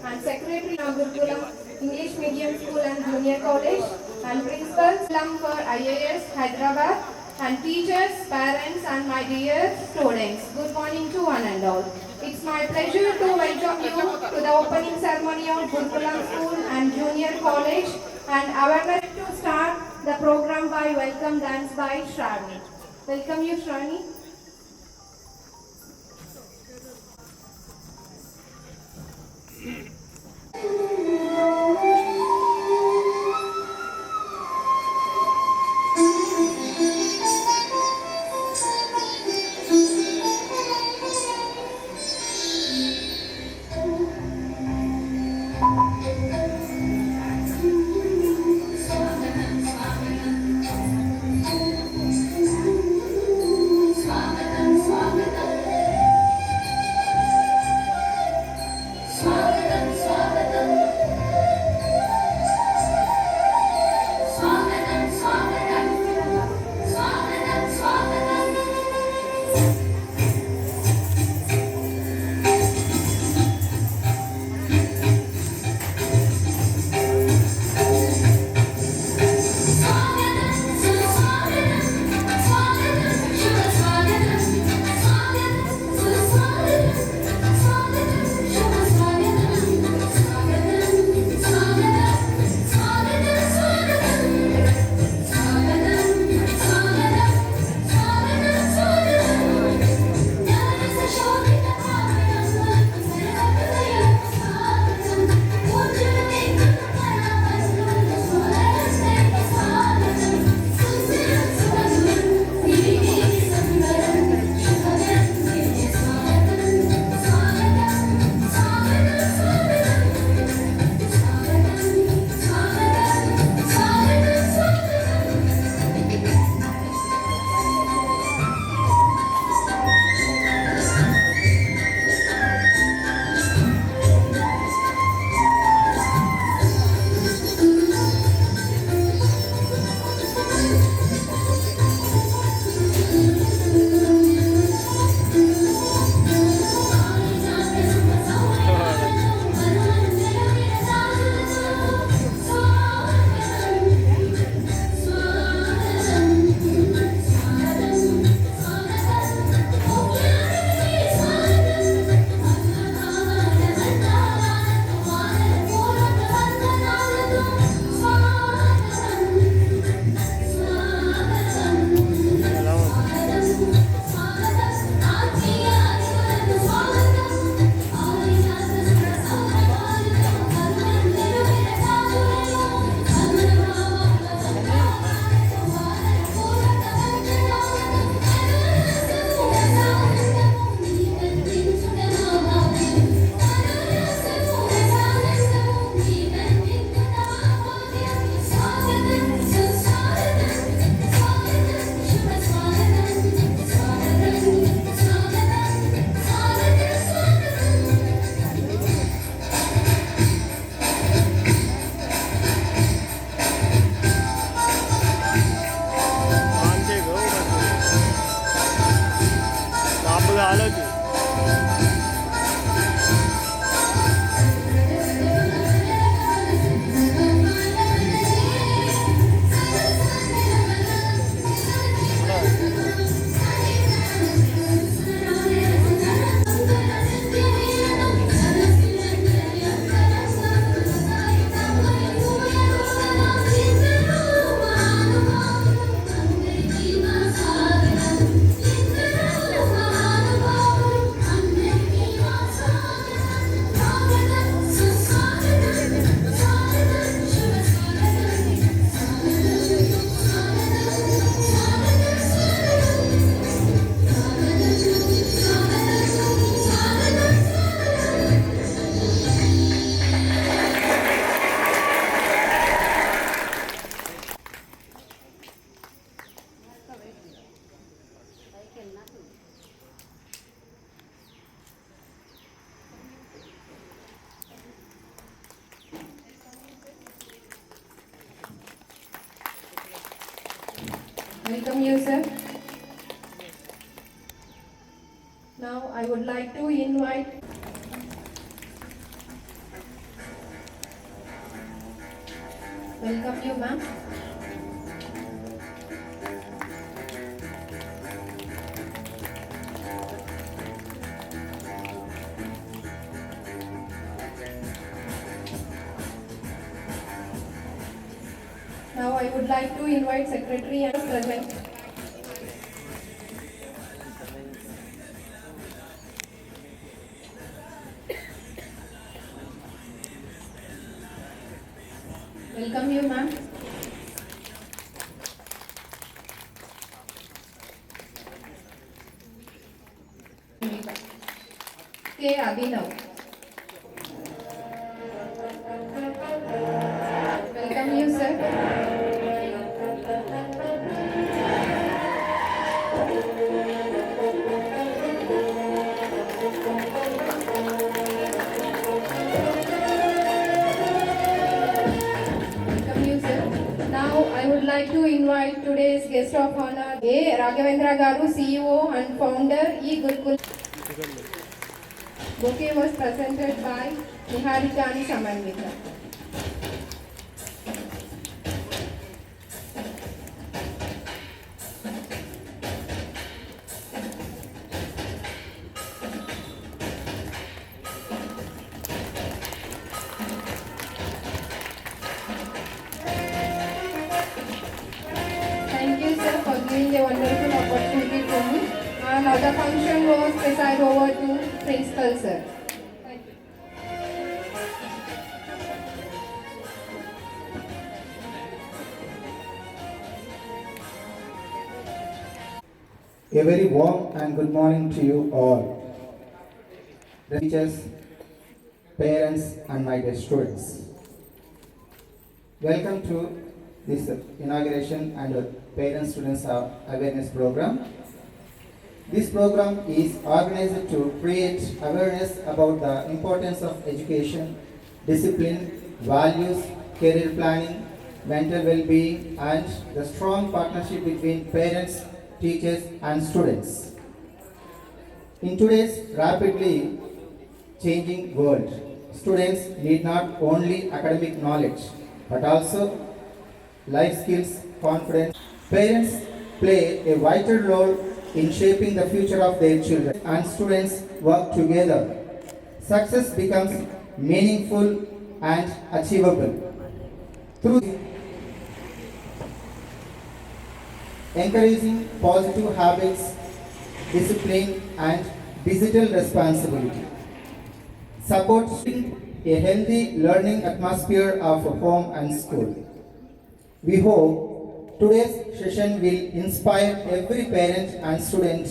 and Secretary of Gurukulam English Medium School and Junior College, and Principal Slum for IAS Hyderabad, and teachers, parents, and my dear students. Good morning to one and all. It's my pleasure to welcome you to the opening ceremony of Gurukulam School and Junior College, and I would like to start the program by welcome dance by Shravani. Welcome you, Shravani. Welcome you, sir. Now I would like to invite Welcome you, ma'am. Now I would like to invite Secretary and present. Welcome you, ma'am. K. Abhinav. Welcome you, sir. Welcome you, sir. Now I would like to invite today's guest of honor, A. Raghavendra Garu, CEO and founder, E. Gurukul. Bouquet was presented by Niharikani Samanvita. Thank you, sir, for giving a wonderful opportunity to me. And now the function was presided over to principal, sir. Thank you. A very warm and good morning to you all, teachers, parents, and my dear students. Welcome to this inauguration and parent students awareness program. This program is organized to create awareness about the importance of education, discipline, values, career planning, mental well-being, and the strong partnership between parents, teachers, and students. In today's rapidly changing world, students need not only academic knowledge but also life skills, confidence. Parents play a vital role in shaping the future of their children, and students work together. Success becomes meaningful and achievable through encouraging positive habits, discipline, and digital responsibility. Supporting a healthy learning atmosphere of home and school. We hope today's session will inspire every parent and student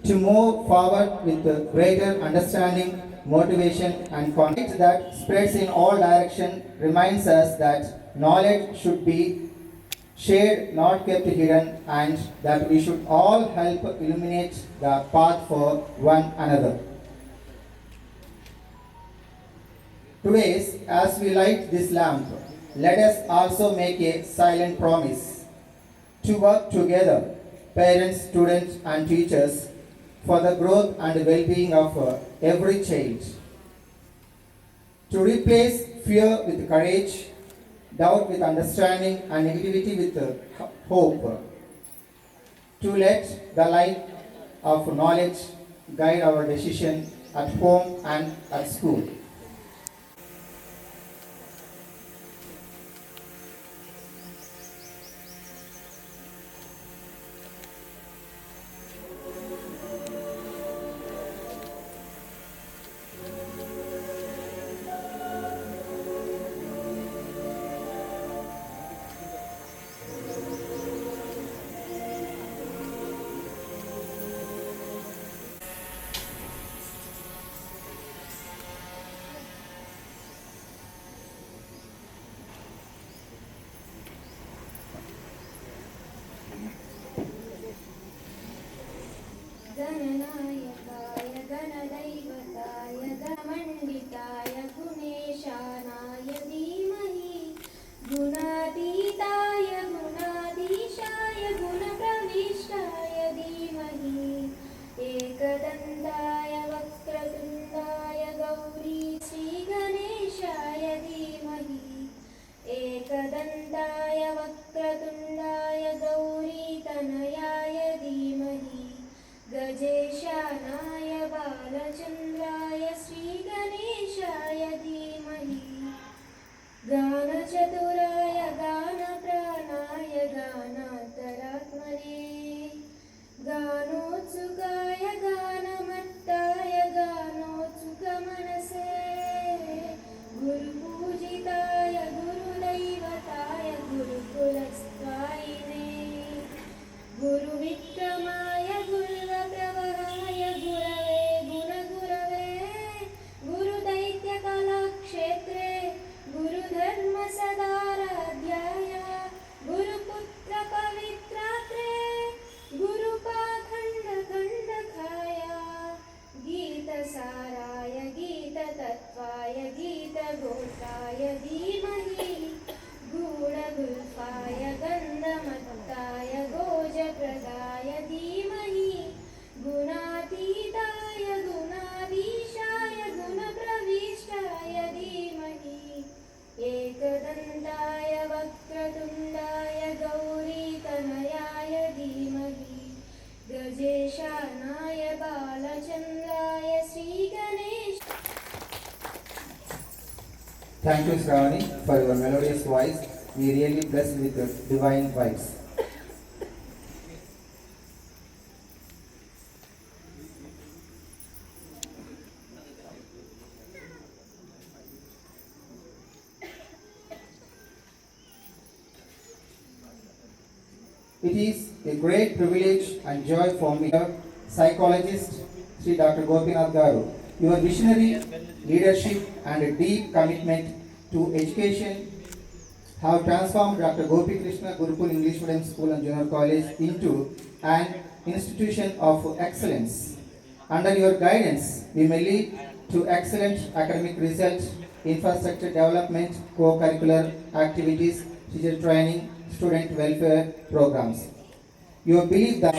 to move forward with greater understanding, motivation, and confidence that spreads in all directions reminds us that knowledge should be shared, not kept hidden, and that we should all help illuminate the path for one another. Today, as we light this lamp, let us also make a silent promise to work together, parents, students, and teachers, for the growth and well-being of every child. To replace fear with courage, doubt with understanding, and negativity with hope. To let the light of knowledge guide our decision at home and at school. Thank you, Shravani, for your melodious voice. We really blessed with your divine vibes. It is a great privilege and joy for me, psychologist Sri Dr. Gopinath Garu. Your visionary leadership and a deep commitment to education have transformed Dr. Gopi Krishna Gurukul English Medium School and Junior College into an institution of excellence. Under your guidance, we may lead to excellent academic results, infrastructure development, co-curricular activities, teacher training, student welfare programs. You believe that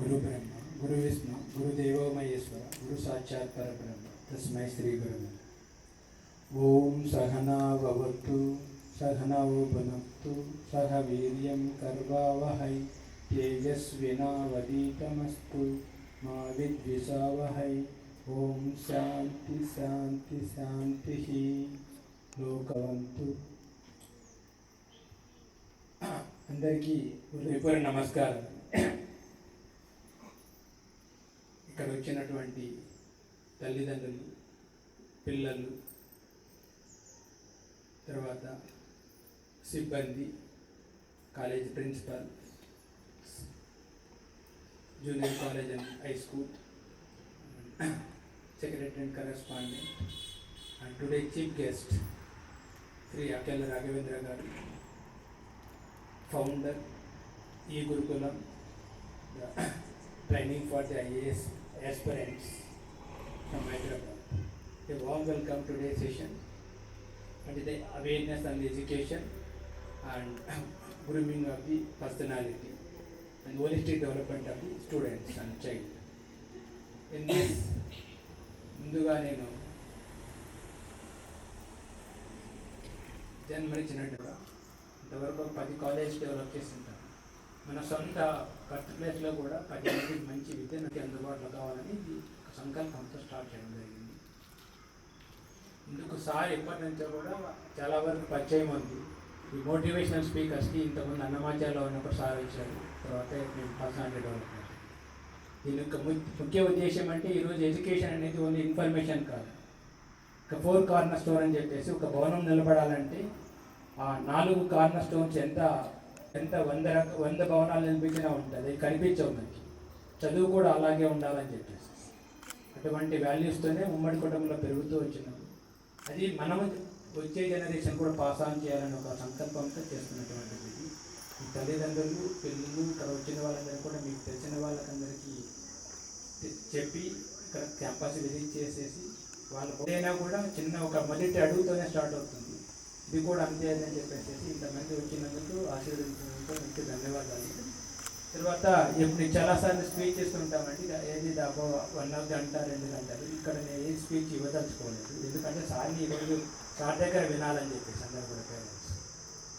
गुरु ब्रह्मा गुरु विष्णु गुरुदेवो महेश्वर गुरु साक्षात् परब्रह्म तस्मै श्री गुरुवे ओम सहना भवतु सहनौ भुनक्तु सह वीर्यं कर्वावहै तेजस्विनावधीतमस्तु मा विद्विषावहै ओम शांति शांति शांतिः लोकवन्तु అందరికీ హృదయపూర్వక నమస్కారం. ఇక్కడ వచ్చినటువంటి తల్లిదండ్రులు, పిల్లలు, తర్వాత సిబ్బంది, college principal, junior college and high school, secretary and correspondent, and today chief guest Shri Akhila Raghavendra garu, founder e-Gurukulam, the training for the IAS aspirants from Hyderabad. A warm welcome to today's session and the awareness and education and grooming of the personality and holistic development of the students and child. In this, ముందుగా నేను జన్మనిచ్చినట్టుగా ఇంతవరకు 10 college develop చేస్తుంటాను. మన సొంత birth ప్లేస్లో కూడా 10 మందికి మంచి విద్యను అందుబాటులో కావాలని ఇది ఒక సంకల్పంతో స్టార్ట్ చేయడం జరిగింది. ఇందుకు సార్ ఎప్పటి నుంచో కూడా చాలా వరకు పరిచయం ఉంది. ఈ మోటివేషనల్ స్పీకర్స్కి ఇంతకుముందు అన్నమాచార్యలో ఉన్నప్పుడు సార్ వచ్చారు, తర్వాత మేము పర్సనాలిటీ డెవలప్మెంట్. దీని యొక్క ముఖ్య ఉద్దేశం అంటే ఈరోజు ఎడ్యుకేషన్ అనేది ఓన్లీ ఇన్ఫర్మేషన్ కాదు. ఒక 4 కార్నర్ స్టోర్ అని చెప్పేసి ఒక భవనం నిలబడాలంటే ఆ 4 కార్నర్ స్టోన్స్ ఎంత 100 భవనాలు నిర్మించినా ఉంటుంది, అది కనిపించవు మనకి. చదువు కూడా అలాగే ఉండాలని చెప్పేసి అటువంటి వాల్యూస్తోనే ఉమ్మడి కుటుంబంలో పెరుగుతూ వచ్చినాము. అది మనము వచ్చే జనరేషన్ కూడా పాస్ ఆన్ చేయాలని ఒక సంకల్పంతో చేస్తున్నటువంటిది. ఈ తల్లిదండ్రులు, పిల్లలు, ఇక్కడ వచ్చిన వాళ్ళందరూ కూడా మీకు తెలిసిన వాళ్ళకందరికీ చెప్పి ఇక్కడ క్యాంపస్ విజిట్ చేసేసి వాళ్ళు ఏదైనా కూడా చిన్న ఒక మొదటి అడుగుతోనే స్టార్ట్ అవుతుంది. ఇది కూడా అంతే అని చెప్పేసి ఇంతమంది వచ్చినందుకు ఆశీర్వదించినందుకు మీకు ధన్యవాదాలు. తర్వాత ఇప్పుడు చాలాసార్లు స్పీచ్ ఇస్తుంటామండి, ఏది దాకా 1 గంట 2 గంటలు. ఇక్కడ నేను ఏ స్పీచ్ ఇవ్వదలుచుకోలేదు, ఎందుకంటే సార్ని ఈరోజు సార్ దగ్గర వినాలని చెప్పేసి అందరూ కూడా పేరెంట్స్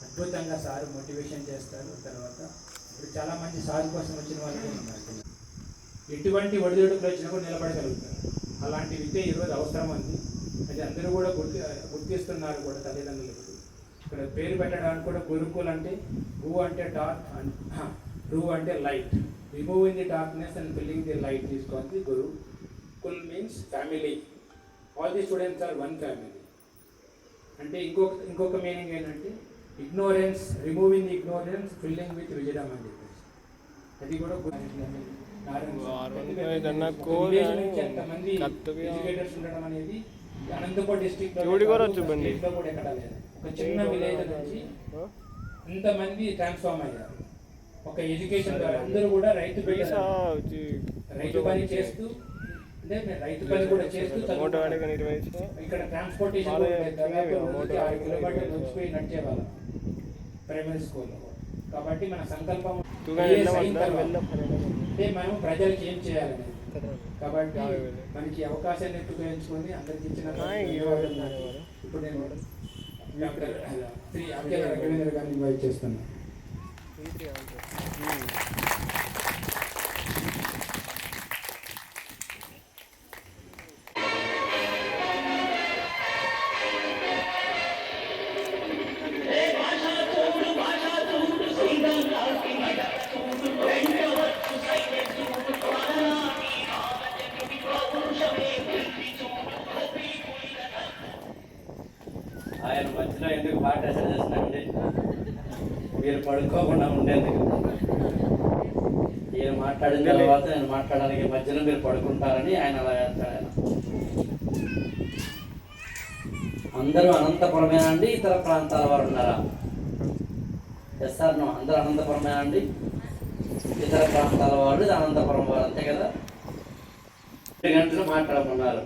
అద్భుతంగా సార్ మోటివేషన్ చేస్తారు. తర్వాత ఇప్పుడు చాలామంది సార్ కోసం వచ్చిన వాళ్ళకి ఉన్నారు, ఎటువంటి ఒడిదుడుకులు వచ్చినా కూడా నిలబడగలుగుతారు. అలాంటి విద్య ఈరోజు అవసరం ఉంది. అది అందరూ కూడా గుర్తిస్తున్నారు కూడా తల్లిదండ్రులు. ఇక్కడ పేరు పెట్టడానికి కూడా గురుకుల్ అంటే గు అంటే డార్క్ అండ్ రు అంటే light, removing the darkness and filling the light తీసుకోవాలి. Gurukul means family, all the students are one family. అంటే ఇంకొక మీనింగ్ ఏంటంటే ignorance, removing the ignorance, filling with wisdom అని చెప్పేసి అది కూడా ఎంతమంది ఎడ్యుకేటర్స్ ఉండడం అనేది అనంతపూర్ డిస్ట్రిక్ట్ లో కూడా ఎక్కడ లేదు. ఒక చిన్న విలేజ్ నుంచి ఇంతమంది ట్రాన్స్ఫార్మ్ అయ్యారు ఒక ఎడ్యుకేషన్ ద్వారా. అందరూ కూడా రైతు పని చేస్తూ, అంటే రైతు పని కూడా చేస్తూ ఇక్కడ ట్రాన్స్పోర్టేషన్ 6 కిలోమీటర్లు వచ్చిపోయి నడిచేవాళ్ళం ప్రైమరీ స్కూల్లో. కాబట్టి మన సంకల్పం అంటే మనం ప్రజలకి ఏం చేయాలని. కాబట్టి మనకి అవకాశాన్ని ఉపయోగించుకొని అందరికి ఇచ్చిన ఇప్పుడు నేను డాక్టర్ శ్రీ అఖిల రఘవేంద్ర గారిని ఇన్వైట్ చేస్తున్నాను. ఆయన మధ్యలో ఎందుకు పాట చేస్తున్నాండి, మీరు పడుకోకుండా ఉండేందుకు. ఈయన మాట్లాడిన తర్వాత నేను మాట్లాడడానికి మధ్యలో మీరు పడుకుంటారని ఆయన అలా చేస్తాడు. ఆయన అందరూ అనంతపురమేనా అండి, ఇతర ప్రాంతాల వారు ఉన్నారా? ఎస్ సార్ నో, అందరూ అనంతపురమేనా అండి? ఇతర ప్రాంతాల వారు అనంతపురం వారు, అంతే కదా. 2 గంటలు మాట్లాడమన్నారు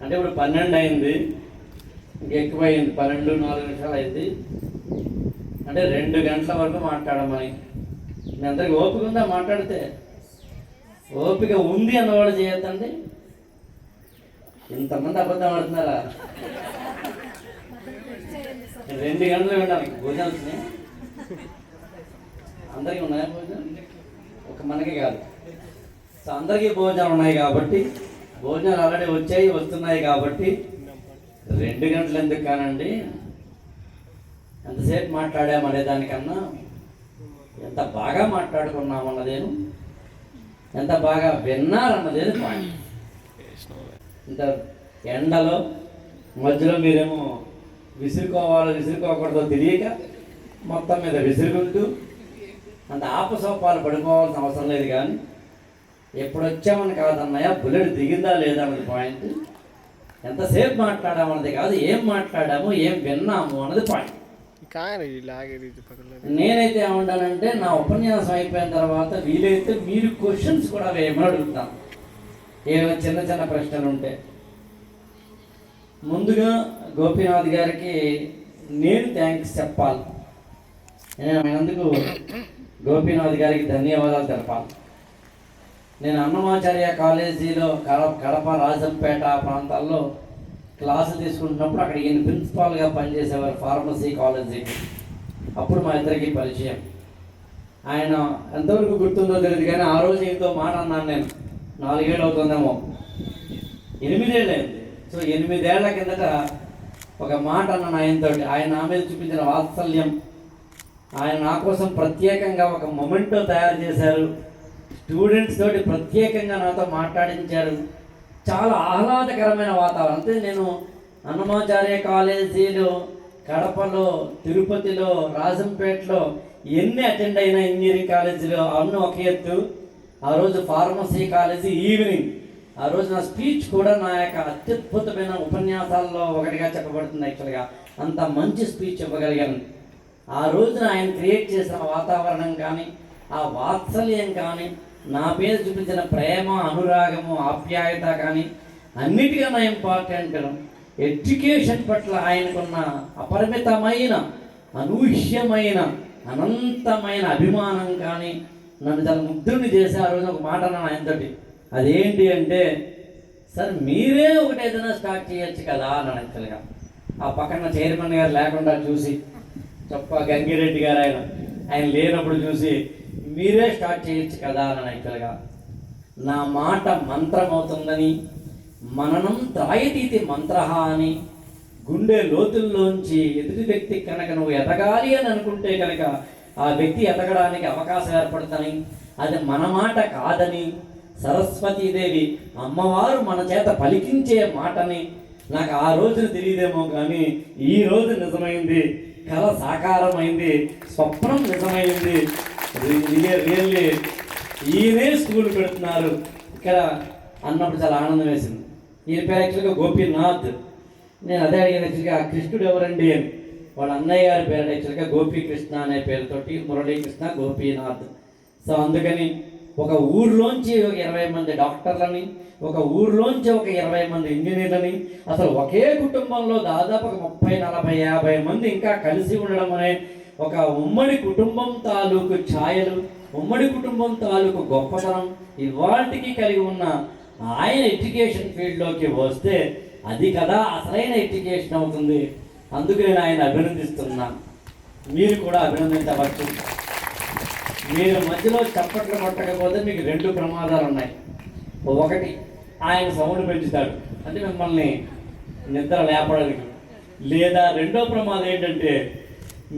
అంటే ఇప్పుడు 12 అయింది, ఎక్కువైంది, 12:04 అయింది అంటే 2 గంటల వరకు మాట్లాడమని. మీ అందరికి ఓపిక ఉందా? మాట్లాడితే ఓపిక ఉంది అన్నవాళ్ళు చేయొద్దండి. ఇంతమంది అబద్ధం ఆడుతున్నారా? 2 గంటలు ఉండాలి భోజనాలు. అందరికీ ఉన్నాయా భోజనం? ఒక మనకి కాదు. సో అందరికీ భోజనాలు ఉన్నాయి కాబట్టి, భోజనాలు ఆల్రెడీ వచ్చాయి, వస్తున్నాయి కాబట్టి 2 గంటలు ఎందుకు కానండి, ఎంతసేపు మాట్లాడామనే దానికన్నా ఎంత బాగా మాట్లాడుకున్నామన్నదేను, ఎంత బాగా విన్నారన్నదేను పాయింట్. ఇంత ఎండలో మధ్యలో మీరేమో విసురుకోకూడదో తెలియక మొత్తం మీద విసురుకుంటూ అంత ఆపసోపాలు పడిపోవాల్సిన అవసరం లేదు. కానీ ఎప్పుడు వచ్చామని కాదన్నయ్య, బుల్లెట్ దిగిందా లేదా అన్నది పాయింట్. ఎంతసేపు మాట్లాడామన్నది కాదు, ఏం మాట్లాడాము, ఏం విన్నాము అన్నది పాయింట్. నేనైతే ఏమంటానంటే, నా ఉపన్యాసం అయిపోయిన తర్వాత వీలైతే మీరు క్వశ్చన్స్ కూడా వేయమని అడుగుతాం. ఏమైనా చిన్న చిన్న ప్రశ్నలు ఉంటే. ముందుగా గోపీనాథ్ గారికి నేను థ్యాంక్స్ చెప్పాలి. నేను ఆయనందుకు గోపీనాథ్ గారికి ధన్యవాదాలు తెలపాలి. నేను అన్నమాచార్య కాలేజీలో కడప రాజంపేట ప్రాంతాల్లో క్లాసులు తీసుకుంటున్నప్పుడు అక్కడ ఈయన ప్రిన్సిపాల్గా పనిచేసేవారు ఫార్మసీ కాలేజీకి. అప్పుడు మా ఇద్దరికి పరిచయం. ఆయన ఎంతవరకు గుర్తుందో తెలియదు కానీ ఆ రోజు ఇంతో మాట అన్నాను నేను. 4 ఏళ్ళు అవుతుందేమో, 8 ఏళ్ళు అయింది. సో 8 ఏళ్ల కిందట ఒక మాట అన్నాను ఆయనతో. ఆయన నా మీద చూపించిన వాత్సల్యం, ఆయన నా కోసం ప్రత్యేకంగా ఒక మొమెంటో తయారు చేశారు. స్టూడెంట్స్ తోటి ప్రత్యేకంగా నాతో మాట్లాడించారు. చాలా ఆహ్లాదకరమైన వాతావరణం. అంటే నేను అన్నమాచార్య కాలేజీలో, కడపలో, తిరుపతిలో, రాజంపేటలో ఎన్ని అటెండ్ అయినా ఇంజనీరింగ్ కాలేజీలో అన్నీ ఒక ఎత్తు. ఆ రోజు ఫార్మసీ కాలేజీ ఈవినింగ్. ఆ రోజు నా స్పీచ్ కూడా నా యొక్క అత్యద్భుతమైన ఉపన్యాసాల్లో ఒకటిగా చెప్పబడుతుంది. యాక్చువల్గా అంత మంచి స్పీచ్ ఇవ్వగలిగాను. ఆ రోజున ఆయన క్రియేట్ చేసిన వాతావరణం కానీ, ఆ వాత్సల్యం కానీ, నా మీద చూపించిన ప్రేమ, అనురాగము, ఆప్యాయత కానీ అన్నిటికన్నా ఇంపార్టెంట్ ఎడ్యుకేషన్ పట్ల ఆయనకున్న అపరిమితమైన, అనూహ్యమైన, అనంతమైన అభిమానం కానీ నన్ను చాలా ముగ్ధుని చేసి ఆ రోజు ఒక మాట అన్నాను ఆయనతోటి. అదేంటి అంటే, సార్ మీరే ఒకటి ఏదైనా స్టార్ట్ చేయొచ్చు కదా అన్నాను. యాక్చువల్గా ఆ పక్కన చైర్మన్ గారు లేకుండా చూసి, చొప్ప గంగిరెడ్డి గారు ఆయన లేనప్పుడు చూసి మీరే స్టార్ట్ చేయొచ్చు కదా అని యాక్చువల్గా నా మాట మంత్రం అవుతుందని, మననం త్రాయతీతి మంత్ర అని, గుండె లోతుల్లోంచి ఎదుటి వ్యక్తి కనుక నువ్వు ఎదగాలి అని అనుకుంటే కనుక ఆ వ్యక్తి ఎదగడానికి అవకాశం ఏర్పడుతుందని, అది మన మాట కాదని, సరస్వతీదేవి అమ్మవారు మన చేత పలికించే మాటని నాకు ఆ రోజున తెలియదేమో కానీ ఈ రోజు నిజమైంది. కళ సాకారమైంది, స్వప్నం నిజమైంది. రియల్లీ ఈయనే స్కూల్ పెడుతున్నారు ఇక్కడ అన్నప్పుడు చాలా ఆనందం వేసింది. ఈయన పేరు యాక్చువల్గా గోపీనాథ్. నేను అదే అడిగాను, యాక్చువల్గా ఆ కృష్ణుడు ఎవరండి అని. వాళ్ళ అన్నయ్య గారి పేరు యాక్చువల్గా గోపీకృష్ణ అనే పేరుతోటి మురళీకృష్ణ గోపీనాథ్. సో అందుకని ఒక ఊర్లోంచి ఒక 20 మంది డాక్టర్లని, ఒక ఊర్లోంచి ఒక 20 మంది ఇంజనీర్లని, అసలు ఒకే కుటుంబంలో దాదాపు ఒక 30, 40, 50 మంది ఇంకా కలిసి ఉండడం అనే ఒక ఉమ్మడి కుటుంబం తాలూకు ఛాయలు, ఉమ్మడి కుటుంబం తాలూకు గొప్పతనం ఇవాళకి కలిగి ఉన్న ఆయన ఎడ్యుకేషన్ ఫీల్డ్లోకి వస్తే అది కదా అసలైన ఎడ్యుకేషన్ అవుతుంది. అందుకు నేను ఆయన అభినందిస్తున్నాను. మీరు కూడా అభినందించవచ్చు. మీరు మధ్యలో చప్పట్లు కొట్టకపోతే మీకు 2 ప్రమాదాలు ఉన్నాయి. ఒకటి, ఆయన సౌండ్ పెంచుతాడు, అంటే మిమ్మల్ని నిద్ర లేపడానికి. లేదా రెండో ప్రమాదం ఏంటంటే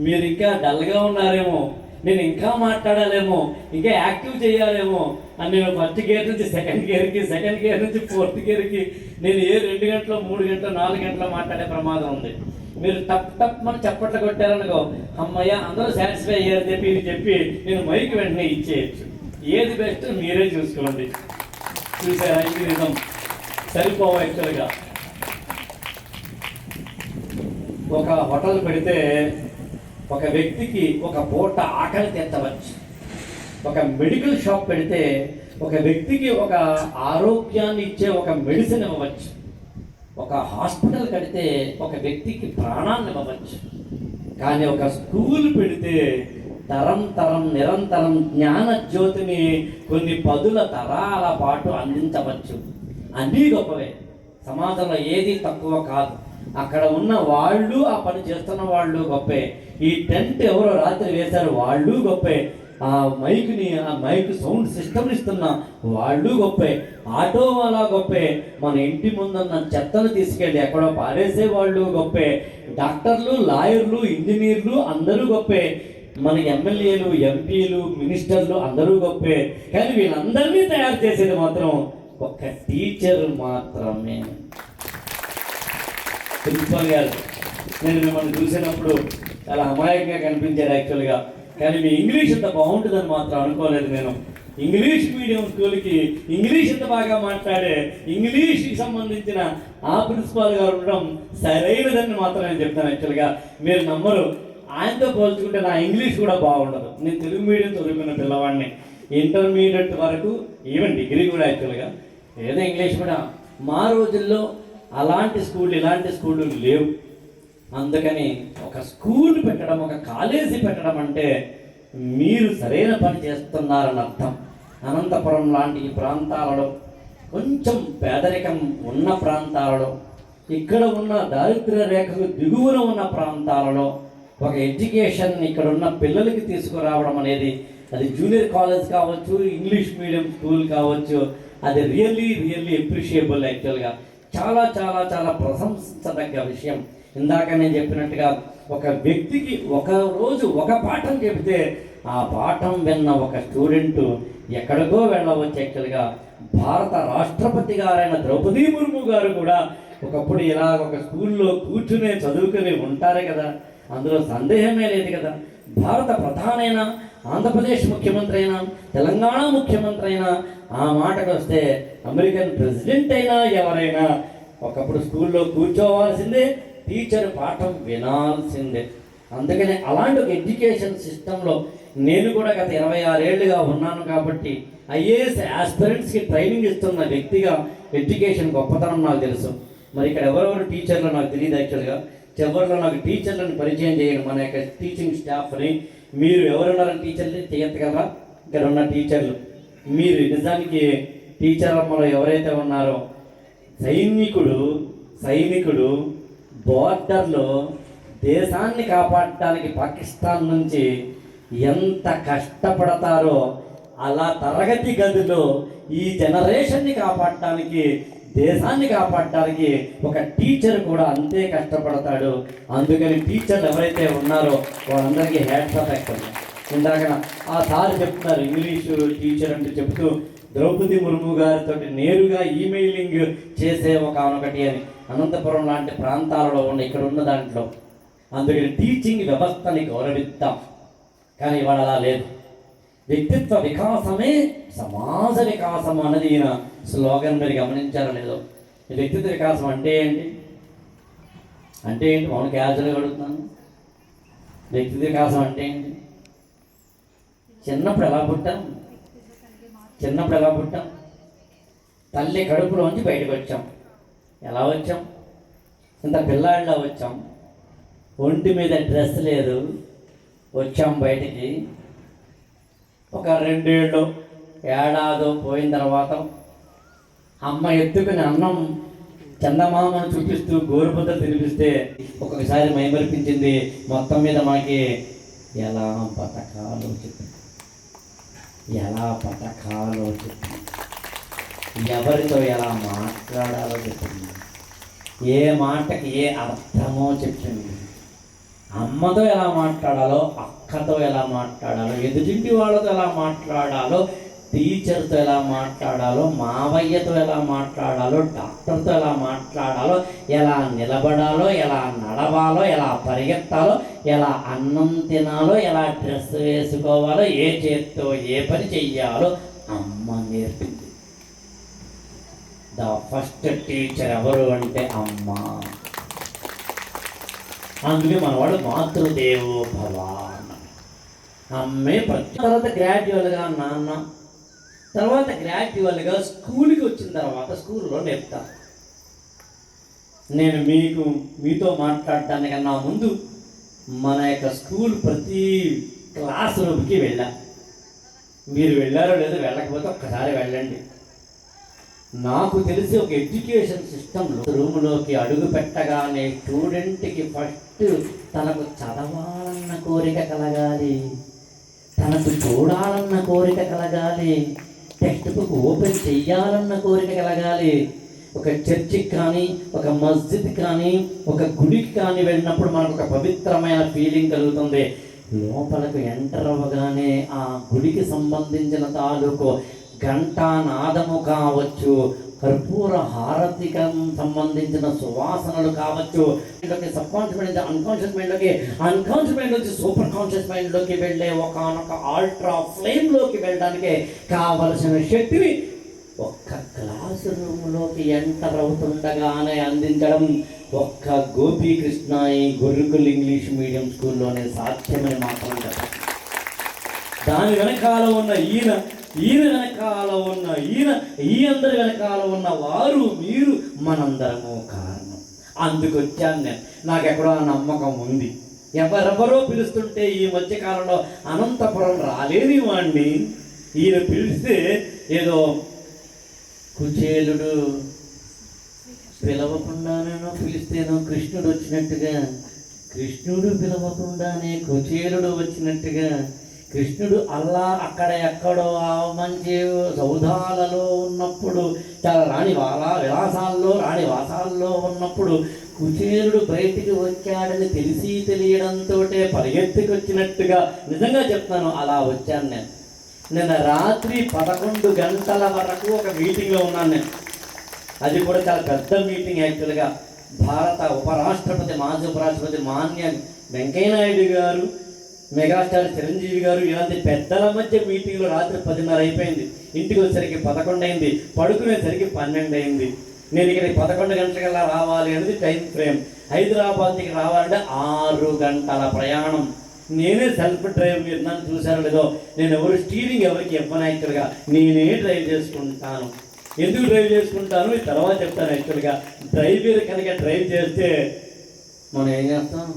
మీరు ఇంకా డల్గా ఉన్నారేమో, నేను ఇంకా మాట్లాడాలేమో, ఇంకా యాక్టివ్ చేయాలేమో అని నేను ఫస్ట్ గేర్ నుంచి సెకండ్ గేర్కి, సెకండ్ గేర్ నుంచి ఫోర్త్ గేర్కి నేను 2 గంటలు 3 గంటలు 4 గంటలు మాట్లాడే ప్రమాదం ఉంది. మీరు టప్ మనం చప్పట్లు కొట్టారనుకో, అమ్మయ్య అందరూ సాటిస్ఫై అయ్యారు చెప్పి నేను మైక్ వెంటనే ఇచ్చేయచ్చు. ఏది బెస్ట్ మీరే చూసుకోండి. చూసారా, ఇది నిజం. సరిపోవు. యాక్చువల్గా ఒక హోటల్ పెడితే ఒక వ్యక్తికి ఒక పూట ఆకలి తీర్చవచ్చు. ఒక మెడికల్ షాప్ పెడితే ఒక వ్యక్తికి ఒక ఆరోగ్యాన్ని ఇచ్చే ఒక మెడిసిన్ ఇవ్వవచ్చు. ఒక హాస్పిటల్ కడితే ఒక వ్యక్తికి ప్రాణాన్ని ఇవ్వవచ్చు. కానీ ఒక స్కూల్ పెడితే తరం నిరంతరం జ్ఞాన జ్యోతిని కొన్ని 10 తరాల పాటు అందించవచ్చు. అన్నీ గొప్పవే. సమాజంలో ఏది తక్కువ కాదు. అక్కడ ఉన్న వాళ్ళు, ఆ పని చేస్తున్న వాళ్ళు గొప్పే. ఈ టెంట్ ఎవరో రాత్రి వేశారు, వాళ్ళు గొప్పే. ఆ మైక్ సౌండ్ సిస్టమ్ ఇస్తున్న వాళ్ళు గొప్పే. ఆటో వాళ్ళ గొప్పే. మన ఇంటి ముందున్న చెత్తను తీసుకెళ్ళి ఎక్కడో పారేసే వాళ్ళు గొప్పే. డాక్టర్లు, లాయర్లు, ఇంజనీర్లు అందరూ గొప్పే. మన ఎమ్మెల్యేలు, ఎంపీలు, మినిస్టర్లు అందరూ గొప్పే. కానీ వీళ్ళందరినీ తయారు చేసేది మాత్రం ఒక టీచర్ మాత్రమే. ప్రిన్సిపల్ గారు, నేను మిమ్మల్ని చూసినప్పుడు చాలా అమాయకంగా కనిపించారు యాక్చువల్గా. కానీ మీ ఇంగ్లీష్ ఇంత బాగుంటుందని మాత్రం అనుకోలేదు నేను. ఇంగ్లీష్ మీడియం స్కూల్కి ఇంగ్లీష్ ఇంత బాగా మాట్లాడే ఇంగ్లీష్కి సంబంధించిన ఆ ప్రిన్సిపాల్ గారు ఉండడం సరైనదని మాత్రం నేను చెప్తాను. యాక్చువల్గా మీరు నమ్మరు, ఆయనతో పోల్చుకుంటే నా ఇంగ్లీష్ కూడా బాగుండదు. నేను తెలుగు మీడియం చదువుకున్న పిల్లవాడిని. ఇంటర్మీడియట్ వరకు, ఈవెన్ డిగ్రీ కూడా యాక్చువల్గా ఏదో ఇంగ్లీష్ కూడా. మా రోజుల్లో అలాంటి స్కూల్, ఇలాంటి స్కూళ్ళు లేవు. అందుకని ఒక స్కూల్ పెట్టడం, ఒక కాలేజీ పెట్టడం అంటే మీరు సరైన పని చేస్తున్నారని అర్థం. అనంతపురం లాంటి ఈ ప్రాంతాలలో, కొంచెం పేదరికం ఉన్న ప్రాంతాలలో, ఇక్కడ ఉన్న దారిద్ర్య రేఖకు దిగువన ఉన్న ప్రాంతాలలో ఒక ఎడ్యుకేషన్ ఇక్కడ ఉన్న పిల్లలకి తీసుకురావడం అనేది, అది జూనియర్ కాలేజ్ కావచ్చు, ఇంగ్లీష్ మీడియం స్కూల్ కావచ్చు, అది రియల్లీ అప్రిషియబుల్. యాక్చువల్గా చాలా చాలా చాలా ప్రశంసించదగ్గ విషయం. ఇందాక నేను చెప్పినట్టుగా ఒక వ్యక్తికి ఒక రోజు ఒక పాఠం చెబితే ఆ పాఠం విన్న ఒక స్టూడెంట్ ఎక్కడికో వెళ్ళవచ్చు. యాక్చువల్గా భారత రాష్ట్రపతి గారైన ద్రౌపది ముర్ము గారు కూడా ఒకప్పుడు ఇలా ఒక స్కూల్లో కూర్చునే చదువుకుని ఉంటారే కదా, అందులో సందేహమే లేదు కదా. భారత ప్రధానైన, ఆంధ్రప్రదేశ్ ముఖ్యమంత్రి అయినా, తెలంగాణ ముఖ్యమంత్రి అయినా, ఆ మాటకు వస్తే అమెరికన్ ప్రెసిడెంట్ అయినా ఎవరైనా ఒకప్పుడు స్కూల్లో కూర్చోవాల్సిందే, టీచర్ పాఠం వినాల్సిందే. అందుకని అలాంటి ఒక ఎడ్యుకేషన్ సిస్టంలో నేను కూడా గత 26 ఏళ్ళుగా ఉన్నాను కాబట్టి ఐఏఎస్ ఆస్పిరెంట్స్కి ట్రైనింగ్ ఇస్తున్న వ్యక్తిగా ఎడ్యుకేషన్ గొప్పతనం నాకు తెలుసు. మరి ఇక్కడ ఎవరెవరు టీచర్లు నాకు తెలియదు. యాక్చువల్గా చివరిలో నాకు టీచర్లను పరిచయం చేయండి, మన యొక్క టీచింగ్ స్టాఫ్ని. మీరు ఎవరున్నారని టీచర్లు చేయగలరా? ఇక్కడ ఉన్న టీచర్లు మీరు నిజానికి టీచర్ అమ్మలో ఎవరైతే ఉన్నారో, సైనికుడు బోర్డర్లో దేశాన్ని కాపాడటానికి పాకిస్తాన్ నుంచి ఎంత కష్టపడతారో, అలా తరగతి గదిలో ఈ జనరేషన్ని కాపాడటానికి, దేశాన్ని కాపాడటానికి ఒక టీచర్ కూడా అంతే కష్టపడతాడు. అందుకని టీచర్లు ఎవరైతే ఉన్నారో వాళ్ళందరికీ హ్యాట్స్ ఆఫ్. ఇందాక ఆ సార్ చెప్తున్నారు ఇంగ్లీషు టీచర్ అంటే చెప్తూ, ద్రౌపది ముర్ము గారితో నేరుగా ఈమెయిలింగ్ చేసే ఒకటి అని అనంతపురం లాంటి ప్రాంతాలలో ఉన్న ఇక్కడ ఉన్న దాంట్లో. అందుకని టీచింగ్ వ్యవస్థని గౌరవిద్దాం. కానీ ఇవాళ అలా లేదు. వ్యక్తిత్వ వికాసమే సమాజ వికాసం అన్నది ఈయన స్లోగన్. మీరు గమనించారో లేదో. ఈ వ్యక్తిత్వ వికాసం అంటే ఏంటి? మనం క్యాజువల్గా అడుగుతున్నాను. వ్యక్తిత్వ వికాసం అంటే ఏంటి? చిన్నప్పుడు ఎలా పుట్టాం? తల్లి కడుపులోంచి బయటకు వచ్చాం. ఎలా వచ్చాం? ఇంత పిల్లాడిలా వచ్చాం. ఒంటి మీద డ్రెస్ లేదు, వచ్చాం బయటికి. ఒక 2 ఏళ్ళు, ఏడాదో పోయిన తర్వాత అమ్మ ఎత్తుకుని అన్నం చందమామను చూపిస్తూ గోరుముద్ద తినిపిస్తే ఒక్కొక్కసారి మైమరిపించింది. మొత్తం మీద మనకి ఎలా బతకాలో చెప్పింది, ఎలా బతకాలో చెప్పింది, ఎవరితో ఎలా మాట్లాడాలో చెప్పింది, ఏ మాటకి ఏ అర్థమో చెప్పింది, అమ్మతో ఎలా మాట్లాడాలో, అక్కతో ఎలా మాట్లాడాలో, ఎదుటింటి వాళ్ళతో ఎలా మాట్లాడాలో, టీచర్తో ఎలా మాట్లాడాలో, మావయ్యతో ఎలా మాట్లాడాలో, డాక్టర్తో ఎలా మాట్లాడాలో, ఎలా నిలబడాలో, ఎలా నడవాలో, ఎలా పరిగెత్తాలో, ఎలా అన్నం తినాలో, ఎలా డ్రెస్ వేసుకోవాలో, ఏ చేత్తో ఏ పని చెయ్యాలో అమ్మ నేర్పింది. ద ఫస్ట్ టీచర్ ఎవరు అంటే అమ్మ. అందుకే మనవాడు మాతృదేవో భవ అన్నాడు. అమ్మే ప్రతి తర్వాత గ్రాడ్యువల్గా నాన్న, తర్వాత గ్రాడ్యువల్గా స్కూల్కి వచ్చిన తర్వాత స్కూల్లో నేర్పుతాను. నేను మీతో మాట్లాడటానికన్నా ముందు మన యొక్క స్కూల్ ప్రతి క్లాస్ రూమ్కి వెళ్ళా. మీరు వెళ్ళారో లేదో, వెళ్ళకపోతే ఒక్కసారి వెళ్ళండి. నాకు తెలిసి ఒక ఎడ్యుకేషన్ సిస్టంలో రూములోకి అడుగు పెట్టగానే స్టూడెంట్కి ఫస్ట్ తనకు చదవాలన్న కోరిక కలగాలి, తనకు చూడాలన్న కోరిక కలగాలి, టెక్స్ట్ బుక్ ఓపెన్ చెయ్యాలన్న కోరిక కలగాలి. ఒక చర్చికి కానీ, ఒక మస్జిద్ కానీ, ఒక గుడికి కానీ వెళ్ళినప్పుడు మనకు ఒక పవిత్రమైన ఫీలింగ్ కలుగుతుంది. లోపలకు ఎంటర్ అవ్వగానే ఆ గుడికి సంబంధించిన తాలూకు గంటా నాదము కావచ్చు, కర్పూర హారతికం సంబంధించిన సువాసనలు కావచ్చు, సబ్ కాన్షియస్ మైండ్ అన్కాన్షియస్ మైండ్లోకి, అన్కాన్షియస్ మైండ్ నుంచి సూపర్ కాన్షియస్ మైండ్లోకి వెళ్ళే ఒకనొక అల్ట్రా ఫ్లేమ్లోకి వెళ్ళడానికి కావలసిన శక్తిని ఒక్క క్లాస్ రూమ్లోకి ఎంటర్ అవుతుండగానే అందించడం ఒక్క గోపీకృష్ణ ఈ గురుకుల్ ఇంగ్లీష్ మీడియం స్కూల్లోనే సాధ్యమని మాత్రం చెప్పాలి. దాని వెనకాల ఉన్న ఈయన వెనకాల ఉన్న ఈ అందరి వెనకాల ఉన్న వారు, మీరు, మనందరము కారణం. అందుకొచ్చాను నేను. నాకెక్కడో నమ్మకం ఉంది. ఎవరెవరో పిలుస్తుంటే ఈ మధ్యకాలంలో అనంతపురం రాలేని వాడిని ఈయన పిలిస్తే ఏదో కుచేలుడు పిలవకుండానేనో పిలిస్తేనో కృష్ణుడు వచ్చినట్టుగా, కృష్ణుడు పిలవకుండానే కుచేలుడు వచ్చినట్టుగా, కృష్ణుడు అల్లా అక్కడ ఎక్కడో ఆ మంచి సౌధాలలో ఉన్నప్పుడు, చాలా రాణి వాసాల్లో ఉన్నప్పుడు కుచేలుడు బయటికి వచ్చాడని తెలిసి తెలియడంతో పరిగెత్తుకు వచ్చినట్టుగా, నిజంగా చెప్తాను అలా వచ్చాను నేను. నిన్న రాత్రి 11 గంటల వరకు ఒక మీటింగ్లో ఉన్నాను నేను. అది కూడా చాలా పెద్ద మీటింగ్ యాక్చువల్గా. భారత ఉపరాష్ట్రపతి, మాజీ ఉపరాష్ట్రపతి మాన్య వెంకయ్యనాయుడు గారు, మెగాస్టార్ చిరంజీవి గారు, ఇలాంటి పెద్దల మధ్య మీటింగ్లో రాత్రి 10:30 అయిపోయింది. ఇంటికి వచ్చేసరికి 11 అయింది, పడుకునేసరికి 12 అయింది. నేను ఇక్కడికి 11 గంటలకల్లా రావాలి అనేది టైం ఫ్రేమ్. హైదరాబాద్కి రావాలంటే 6 గంటల ప్రయాణం. నేనే సెల్ఫ్ డ్రైవ్, మీరు నన్ను చూసారో లేదో, నేను ఎవరు స్టీరింగ్ ఎవరికి ఇవ్వను యాక్చువల్గా, నేనే డ్రైవ్ చేసుకుంటాను. ఎందుకు డ్రైవ్ చేసుకుంటాను ఈ తర్వాత చెప్తాను. యాక్చువల్గా డ్రైవర్ కనుక డ్రైవ్ చేస్తే మనం ఏం చేస్తాం?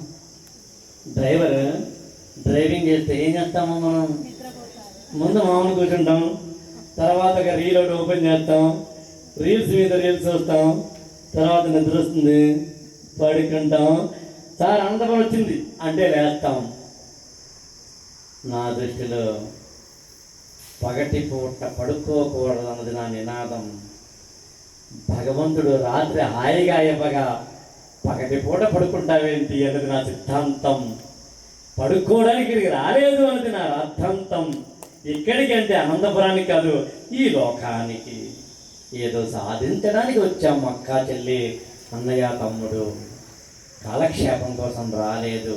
డ్రైవింగ్ చేస్తే ఏం చేస్తాము మనం? ముందు మామూలు కూర్చుంటాం, తర్వాత ఒక రీల్ ఒకటి ఓపెన్ చేస్తాం, రీల్స్ మీద రీల్స్ చూస్తాం, తర్వాత నిద్ర వస్తుంది, పడుకుంటాం. సార్ అనంతపురం వచ్చింది అంటే లేస్తాం. నా దృష్టిలో పగటిపూట పడుకోకూడదు అన్నది నా నినాదం. భగవంతుడు రాత్రి హాయిగా ఇవ్వగా పగటిపూట పడుకుంటావేంటి అన్నది నా సిద్ధాంతం. పడుకోవడానికి ఇక్కడికి రాలేదు అన్నది నా అర్థాంతం. ఇక్కడికి అంటే అనంతపురానికి కాదు, ఈ లోకానికి ఏదో సాధించడానికి వచ్చాం. అక్క, చెల్లి, అన్నయ్య, తమ్ముడు కాలక్షేపం కోసం రాలేదు,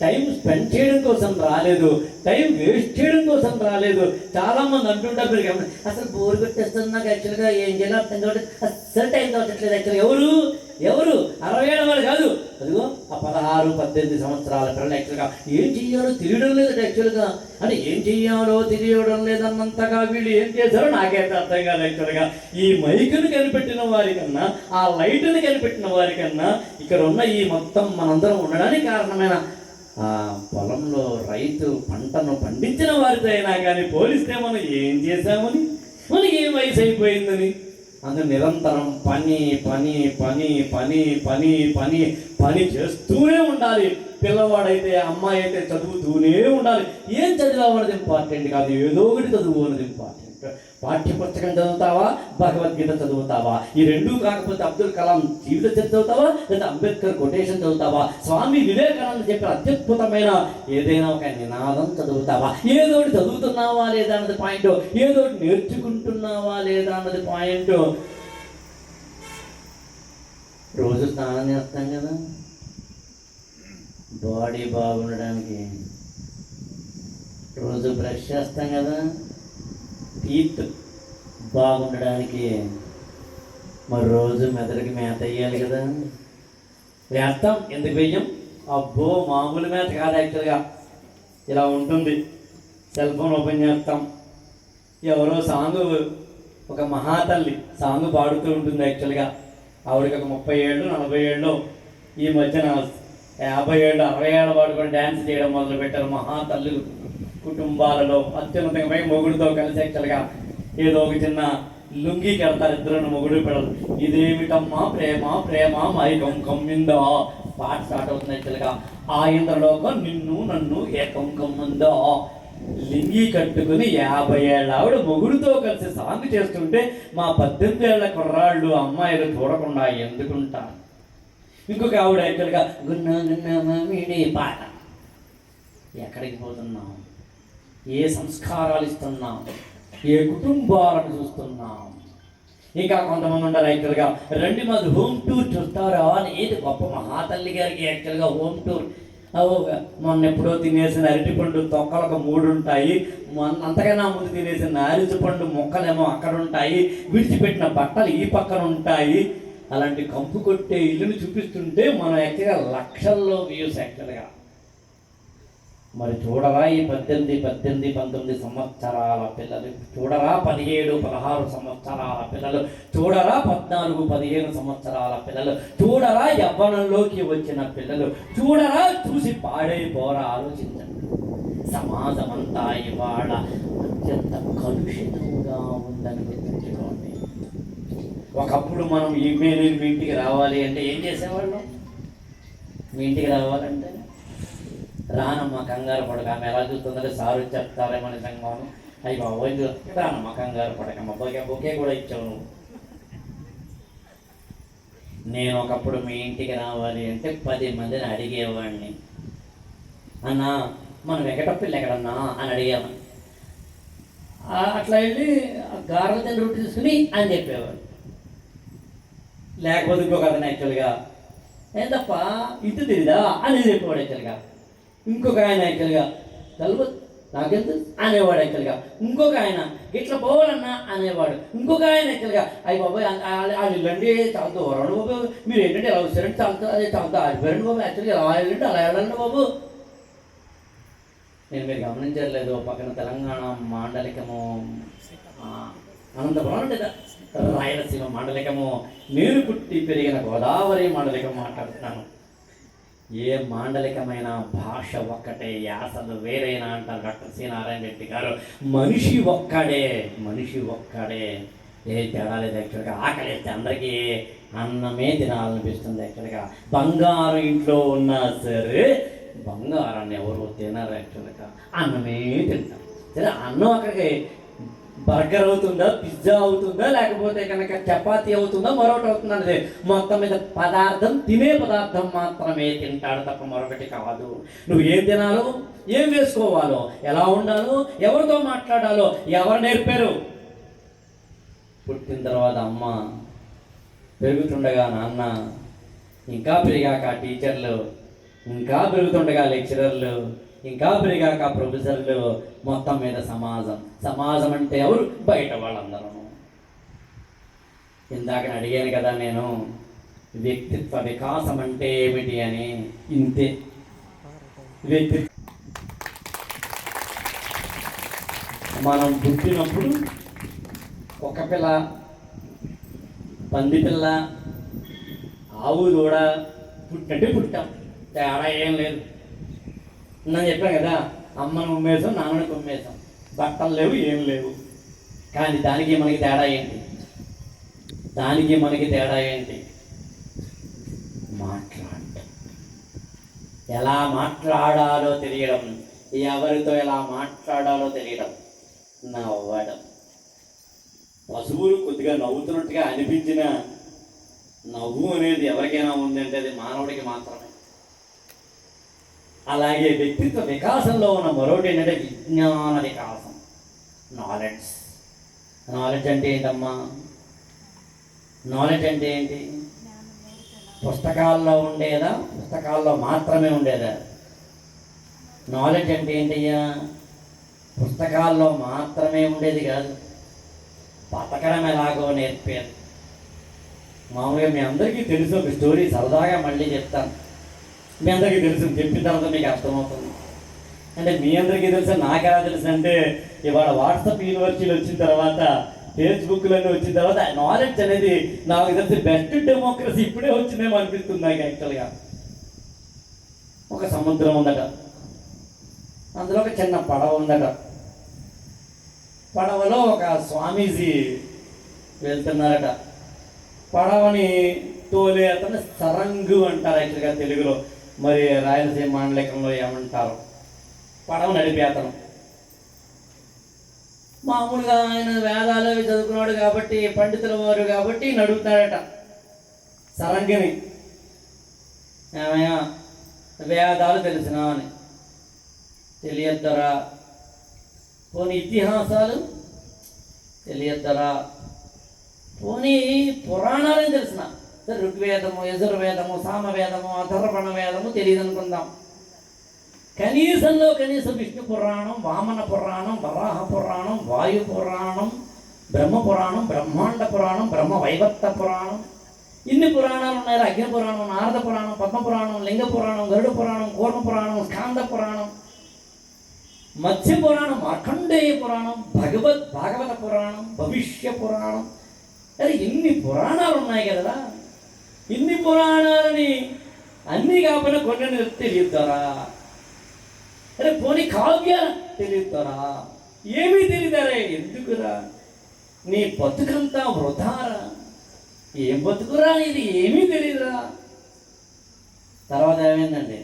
టైం స్పెండ్ చేయడం కోసం రాలేదు, టైం వేస్ట్ చేయడం కోసం రాలేదు. చాలామంది అంటుంటారు, మీరు అసలు బోర్ పెట్టేస్తుంది నాకు యాక్చువల్గా, ఏం చేయాలో అర్థం కాబట్టి అస్సలు టైం కావట్లేదు. యాక్చువల్గా ఎవరు 67 వాళ్ళు కాదు, అదిగో ఆ 16-18 సంవత్సరాల పిల్లలు యాక్చువల్గా ఏం చెయ్యాలో తెలియడం లేదు. యాక్చువల్గా అంటే ఏం చెయ్యాలో తెలియడం లేదన్నంతగా వీళ్ళు ఏం చేశారో నాకైతే అర్థం కాదు. యాక్చువల్గా ఈ మైకుని కనిపెట్టిన వారికన్నా, ఆ లైట్ని కనిపెట్టిన వారికన్నా, ఇక్కడ ఉన్న ఈ మొత్తం మనందరం ఉండడానికి కారణమైన ఆ పొలంలో రైతు పంటను పండించిన వారితో అయినా కానీ పోలిస్తే మనం ఏం చేశామని, మనకి ఏం వయసు అయిపోయిందని, అందులో నిరంతరం పని పని పని పని పని పని పని చేస్తూనే ఉండాలి. పిల్లవాడైతే అమ్మాయి అయితే చదువుతూనే ఉండాలి. ఏం చదివావు అన్నది ఇంపార్టెంట్ కాదు, ఏదో ఒకటి చదువు అన్నది ఇంపార్టెంట్. పాఠ్యపుస్తకం చదువుతావా, భగవద్గీత చదువుతావా? ఈ రెండూ కాకపోతే అబ్దుల్ కలాం జీవిత చరిత్ర చదువుతావా, లేదా అంబేద్కర్ కొటేషన్ చదువుతావా, స్వామి వివేకానంద చెప్పిన అత్యద్భుతమైన ఏదైనా ఒక నినాదం చదువుతావా? ఏదోటి చదువుతున్నావా లేదా అన్నది పాయింట్, ఏదోటి నేర్చుకుంటున్నావా లేదా అన్నది పాయింట్. రోజు స్నానం చేస్తాం కదా బాడీ బాగుండడానికి, రోజు బ్రష్ చేస్తాం కదా టీత్ బాగుండడానికి, మరి రోజు మెదడుకి మేత వేయాలి కదా. వేస్తాం, ఎందుకు వెయ్యం? అబ్బో మామూలు మేత కాదు, యాక్చువల్గా ఇలా ఉంటుంది. సెల్ ఫోన్ ఓపెన్ చేస్తాం, ఎవరో సాంగ్, ఒక మహాతల్లి సాంగ్ పాడుతూ ఉంటుంది. యాక్చువల్గా ఆవిడకి ఒక 30 ఏళ్ళు 40 ఏళ్ళు, ఈ మధ్యన 50 ఏళ్ళు 60 ఏళ్ళ వాడు కూడా డ్యాన్స్ చేయడం మొదలుపెట్టారు. మహాతల్లులు కుటుంబాలలో అత్యున్నతంగా మొగుడుతో కలిసి యాక్చువల్గా ఏదో ఒక చిన్న లుంగి కడతారు ఇద్దరు మొగుడు పిల్లలు. ఇదేమిటమ్మా ప్రేమ ప్రేమ మైకం కమ్మిందా పాట స్టార్ట్ అవుతుంది. యాక్చువల్గా ఆ ఇంద్రలోకం నిన్ను నన్ను ఏకం కమ్ముందా. లింగి కట్టుకుని 50 ఏళ్ళ ఆవిడ మొగుడుతో కలిసి సాంగ్ చేస్తుంటే మా 18 ఏళ్ల కుర్రాళ్ళు అమ్మాయిలు చూడకుండా ఎందుకుంటారు? ఇంకొక ఆవిడ యాక్చువల్గా గున్న గున్న మీడి పాట. ఎక్కడికి పోతున్నాం? ఏ సంస్కారాలు ఇస్తున్నాం? ఏ కుటుంబాలను చూస్తున్నాం? ఇంకా కొంతమంది ఉంటారు యాక్చువల్గా రండి మాది హోమ్ టూర్ చూస్తారా అని. ఏది గొప్ప మహాతల్లి గారికి యాక్చువల్గా హోమ్ టూర్. మొన్న ఎప్పుడో తినేసిన అరటిపండు తొక్కలకు 3 ఉంటాయి, అంతకన్నా ముందు తినేసిన నారింజ పండు మొక్కలేమో అక్కడ ఉంటాయి, విడిచిపెట్టిన బట్టలు ఈ పక్కన ఉంటాయి. అలాంటి కంపు కొట్టే ఇల్లుని చూపిస్తుంటే మనం యాక్చువల్గా లక్షల్లో వ్యూస్ యాక్చువల్గా. మరి చూడరా ఈ 18, 19 సంవత్సరాల పిల్లలు, చూడరా 17, 16 సంవత్సరాల పిల్లలు, చూడరా 14, 15 సంవత్సరాల పిల్లలు, చూడరా యవ్వనంలోకి వచ్చిన పిల్లలు, చూడరా చూసి పాడైపోరా. ఆలోచించండి, సమాజం అంతా ఇవాళ అత్యంత కలుషితంగా ఉందని గుర్తుంచుకోండి. ఒకప్పుడు మనం ఈ మీ ఇంటికి రావాలి అంటే ఏం చేసేవాళ్ళం? మీ ఇంటికి రావాలంటే రానమ్మ కంగారు పడక, ఆమె ఎలా చూస్తుందంటే సారు చెప్తారేమో నిజంగాను. అయ్యి బాబోయ్ రానమ్మ కంగారు పడకమ్మ, బొకే కూడా ఇచ్చావు నువ్వు. నేను ఒకప్పుడు మీ ఇంటికి రావాలి అంటే 10 మందిని అడిగేవాడిని, అన్నా మన వెంకటప్పల్లి ఎక్కడన్నా అని అడిగేవాడిని. అట్లా వెళ్ళి గారెల తిండి రొట్టి తీసుకుని అని చెప్పేవాడు. లేకపోతే ఇంకొక అతను యాక్చువల్గా ఏం తప్ప ఇటు తిరిదా అని చెప్పేవాడు యాక్చువల్గా. ఇంకొక ఆయన యాక్చువల్గా తలుపు నాకెంత అనేవాడు యాక్చువల్గా. ఇంకొక ఆయన ఇట్లా పోవాలన్నా అనేవాడు. ఇంకొక ఆయన యాక్చువల్గా అయ్యి బాబాయ్ వాళ్ళు ఇల్లండి చాలా దూరం బాబు, మీరు ఏంటంటే ఎలా వచ్చారంటే చాలా ఆడిపోయారండి బాబు, యాక్చువల్గా ఎలా వెళ్ళండి అలా వెళ్ళండి బాబు. నేను మీరు గమనించలేదు, పక్కన తెలంగాణ మాండలికము అనంతపురం అంటే రాయలసీమ మాండలికము, నేను పుట్టి పెరిగిన గోదావరి మాండలికం మాట్లాడుతున్నాను. ఏ మాండలికమైన భాష ఒక్కటే, యాసలు వేరేనా అంటారు డాక్టర్ సి నారాయణ రెడ్డి గారు. మనిషి ఒక్కడే, మనిషి ఒక్కడే, ఏ తేడా లేదు యాక్చువల్గా. ఆకలి వేస్తే అందరికీ అన్నమే తినాలనిపిస్తుంది యాక్చువల్గా. బంగారం ఇంట్లో ఉన్నా సరే బంగారాన్ని ఎవరు తినరు యాక్చువల్గా, అన్నమే తింటారు. సరే అన్నం అక్కడికి బర్గర్ అవుతుందా, పిజ్జా అవుతుందా, లేకపోతే కనుక చపాతీ అవుతుందా, మరొకటి అవుతుందా అనేది మొత్తం మీద పదార్థం, తినే పదార్థం మాత్రమే తింటాడు తప్ప మరొకటి కాదు. నువ్వు ఏం తినాలో, ఏం వేసుకోవాలో, ఎలా ఉండాలో, ఎవరితో మాట్లాడాలో ఎవరు నేర్పారు? పుట్టిన తర్వాత అమ్మ, పెరుగుతుండగా నాన్న, ఇంకా పెరిగాక టీచర్లు, ఇంకా పెరుగుతుండగా లెక్చరర్లు, ఇంకా పెరిగాక ప్రొఫెసర్లు, మొత్తం మీద సమాజం. సమాజం అంటే ఎవరు? బయట వాళ్ళందరూ. ఇందాక అడిగాను కదా నేను, వ్యక్తిత్వ వికాసం అంటే ఏమిటి అని. ఇంతే వ్యక్తిత్వం. మనం పుట్టినప్పుడు ఒక పిల్ల, పంది పిల్ల, ఆవు దూడ పుట్టినట్టే పుట్టాం, తేడా ఏం లేదు. నేను చెప్పాను కదా, అమ్మను ఉమ్మేసాం, నాన్నని ఉమ్మేసాం, బట్టలు లేవు, ఏం లేవు. కానీ దానికి మనకి తేడా ఏంటి? దానికి మనకి తేడా ఏంటి? మాట్లాడటం, ఎలా మాట్లాడాలో తెలియడం, ఎవరితో ఎలా మాట్లాడాలో తెలియడం, నవ్వడం. పశువులు కొద్దిగా నవ్వుతున్నట్టుగా అనిపించిన నవ్వు అనేది ఎవరికైనా ఉందంటే అది మానవుడికి మాత్రమే. అలాగే వ్యక్తిత్వ వికాసంలో ఉన్న మరొకటి ఏంటంటే విజ్ఞాన వికాసం, నాలెడ్జ్. నాలెడ్జ్ అంటే ఏంటమ్మా? నాలెడ్జ్ అంటే ఏంటి? పుస్తకాల్లో ఉండేదా? పుస్తకాల్లో మాత్రమే ఉండేదా? నాలెడ్జ్ అంటే ఏంటయ్యా? పుస్తకాల్లో మాత్రమే ఉండేది కాదు, బతకడం ఎలాగో నేర్పేది. మామూలుగా మీ అందరికీ తెలుసు ఒక స్టోరీ, సరదాగా మళ్ళీ చెప్తాను. మీ అందరికీ తెలుసు, చెప్పిన తర్వాత మీకు అర్థమవుతుంది. అంటే మీ అందరికీ తెలుసు, నాకెలా తెలుసు అంటే ఇవాళ వాట్సాప్ యూనివర్సిటీలు వచ్చిన తర్వాత, ఫేస్బుక్లన్నీ వచ్చిన తర్వాత నాలెడ్జ్ అనేది నాకు తెలిసి బెస్ట్ డెమోక్రసీ ఇప్పుడే వచ్చిందేమో అనిపిస్తుంది నాకు. యాక్చువల్గా ఒక సముద్రం ఉందట, అందులో ఒక చిన్న పడవ ఉందట. పడవలో ఒక స్వామీజీ వెళ్తున్నారట. పడవని తోలే అతను సరంగు అంటారు యాక్చువల్గా తెలుగులో, మరి రాయలసీమ మాండలికంలో ఏమంటారు? పడవ నడిపే అతను. మామూలుగా ఆయన వేదాలు అవి చదువుకున్నాడు కాబట్టి, పండితుల వారు కాబట్టి నడుపుతాడట సరంగిని. ఏమయ్యా వేదాలు తెలిసినా అని? తెలియద్దరా? పోనీ ఇతిహాసాలు తెలియద్దరా? పోనీ పురాణాలని తెలిసిన? ఋగ్వేదము, యజుర్వేదము, సామవేదము, అథర్వణ వేదము తెలియదు అనుకుందాం. కనీసం విష్ణు పురాణం, వామన పురాణం, వరాహ పురాణం, వాయు పురాణం, బ్రహ్మ పురాణం, బ్రహ్మాండ పురాణం, బ్రహ్మ వైవర్త పురాణం, ఇన్ని పురాణాలు ఉన్నాయి. అగ్ని పురాణం, నారద పురాణం, పద్మ పురాణం, లింగ పురాణం, గరుడ పురాణం, కూర్మ పురాణం, స్కాంద పురాణం, మత్స్య పురాణం, మార్కండేయ పురాణం, భాగవత పురాణం, భవిష్య పురాణం. అరే ఇన్ని పురాణాలు ఉన్నాయి కదా, ఇన్ని పురాణాలని అన్నీ కాకపోయినా కొన్ని తెలియతారా? అరే పోనీ కావ్య తెలియతారా? ఏమీ తెలియదారా? ఎందుకురా? నీ బతుకంతా వృధారా? ఏం బతుకురా ఇది? ఏమీ తెలియదురా. తర్వాత ఏమైందండి?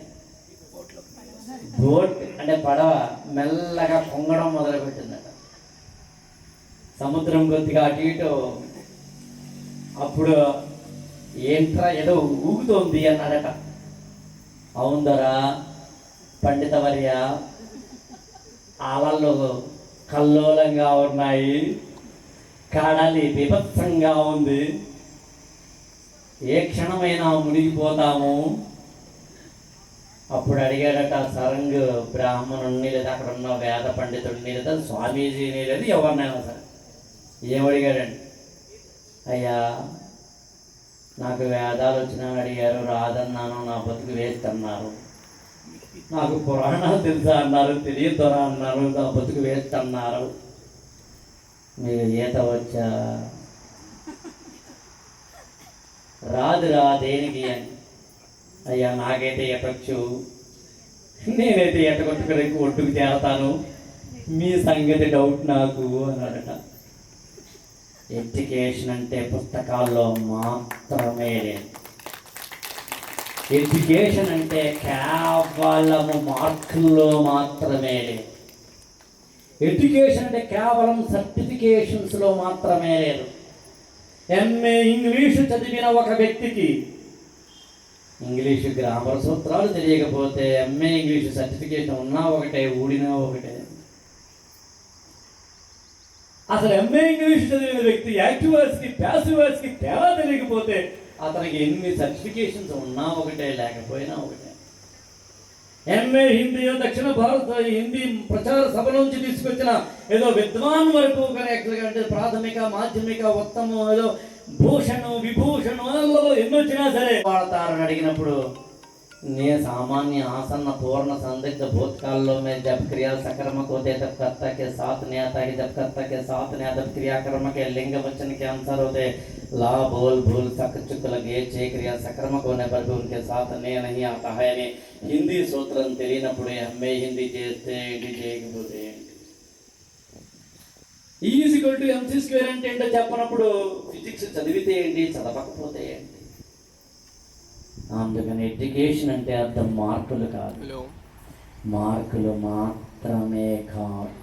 బోట్ అంటే పడవ మెల్లగా పొంగడం మొదలుపెట్టిందట. సముద్రం కొద్దిగా అటు ఇటు. అప్పుడు ఏంట్రా ఏదో ఊగుతోంది అన్నాడట. అవుందరా పండితవర్య, అలలు కల్లోలంగా ఉన్నాయి, కడలి బీభత్సంగా ఉంది, ఏ క్షణమైనా మునిగిపోతాము. అప్పుడు అడిగాడట సరంగ్ బ్రాహ్మణుణ్ణి, లేదా అక్కడ ఉన్న వేద పండితుడిని, లేదా స్వామీజీని, లేదా ఎవరినైనా సరే ఏమడిగాడండి? అయ్యా నాకు వేదాలు వచ్చినా అడిగారు, రాదన్నాను, నా బతుకు వేస్ట్ అన్నారు. నాకు పురాణాలు తెలుసా అన్నారు, తెలియదురా అన్నారు, నా బతుకు వేస్ట్ అన్నారు. మీరు ఈత వచ్చా? రాదురా. దేనికి అని? అయ్యా నాకైతే ఎటొచ్చు, నేనైతే ఎట కొట్టుకుని ఒడ్డుకు చేరతాను, మీ సంగతి డౌట్ నాకు అన్నాడట. ఎడ్యుకేషన్ అంటే పుస్తకాల్లో మాత్రమే లేదు. ఎడ్యుకేషన్ అంటే కేవలము మార్కుల్లో మాత్రమే లేదు. ఎడ్యుకేషన్ అంటే కేవలం సర్టిఫికేషన్స్లో మాత్రమే లేదు. ఎంఏ ఇంగ్లీషు చదివిన ఒక వ్యక్తికి ఇంగ్లీషు గ్రామర్ సూత్రాలు తెలియకపోతే ఎంఏ ఇంగ్లీషు సర్టిఫికేషన్ ఉన్నా ఒకటే, ఊడినా ఒకటే. అసలు ఎంఏ ఇంగ్లీష్ చదివిన వ్యక్తి యాక్టివ్ వాయిస్కి ప్యాసివ్ వాయిస్కి తేడా తెలియకపోతే అతనికి ఎన్ని సర్టిఫికేషన్స్ ఉన్నా ఒకటే, లేకపోయినా ఒకటే. ఎంఏ హిందీ దక్షిణ భారత హిందీ ప్రచార సభ నుంచి తీసుకొచ్చిన ఏదో విద్వాన్ వరకు అంటే ప్రాథమిక, మాధ్యమిక, ఉత్తమం, ఏదో భూషణం, విభూషణం ఎన్ని వచ్చినా సరే వాడతారని అడిగినప్పుడు ने सामान्य आसन पूर्ण संदिग्ध भूतकालों में जब क्रिया सकर्मक होते तब कर्ता के साथ नहीं आता है, जब कर्ता के साथ नहीं आता तब क्रियाकर्म के लिंग वचन के अनुसार होते ला बोल भूल सक चुक लगे चे क्रिया सकर्मक होने पर भी उनके साथ नहीं आता है. हिंदी सूत्रं తెలియనప్పుడు हमें हिंदी చేస్తే ఏంటి చేయకపోతే ఏంటి ఈజ్ ఈక్వల్ టు MC² అంటే ఏంటో చెప్పనప్పుడు ఫిజిక్స్ చదివితే ఏంటి, చదవకపోతే ఏంటి. అందుకని ఎడ్యుకేషన్ అంటే అర్థం మార్కులు కాదు, మార్కులు మాత్రమే కాదు,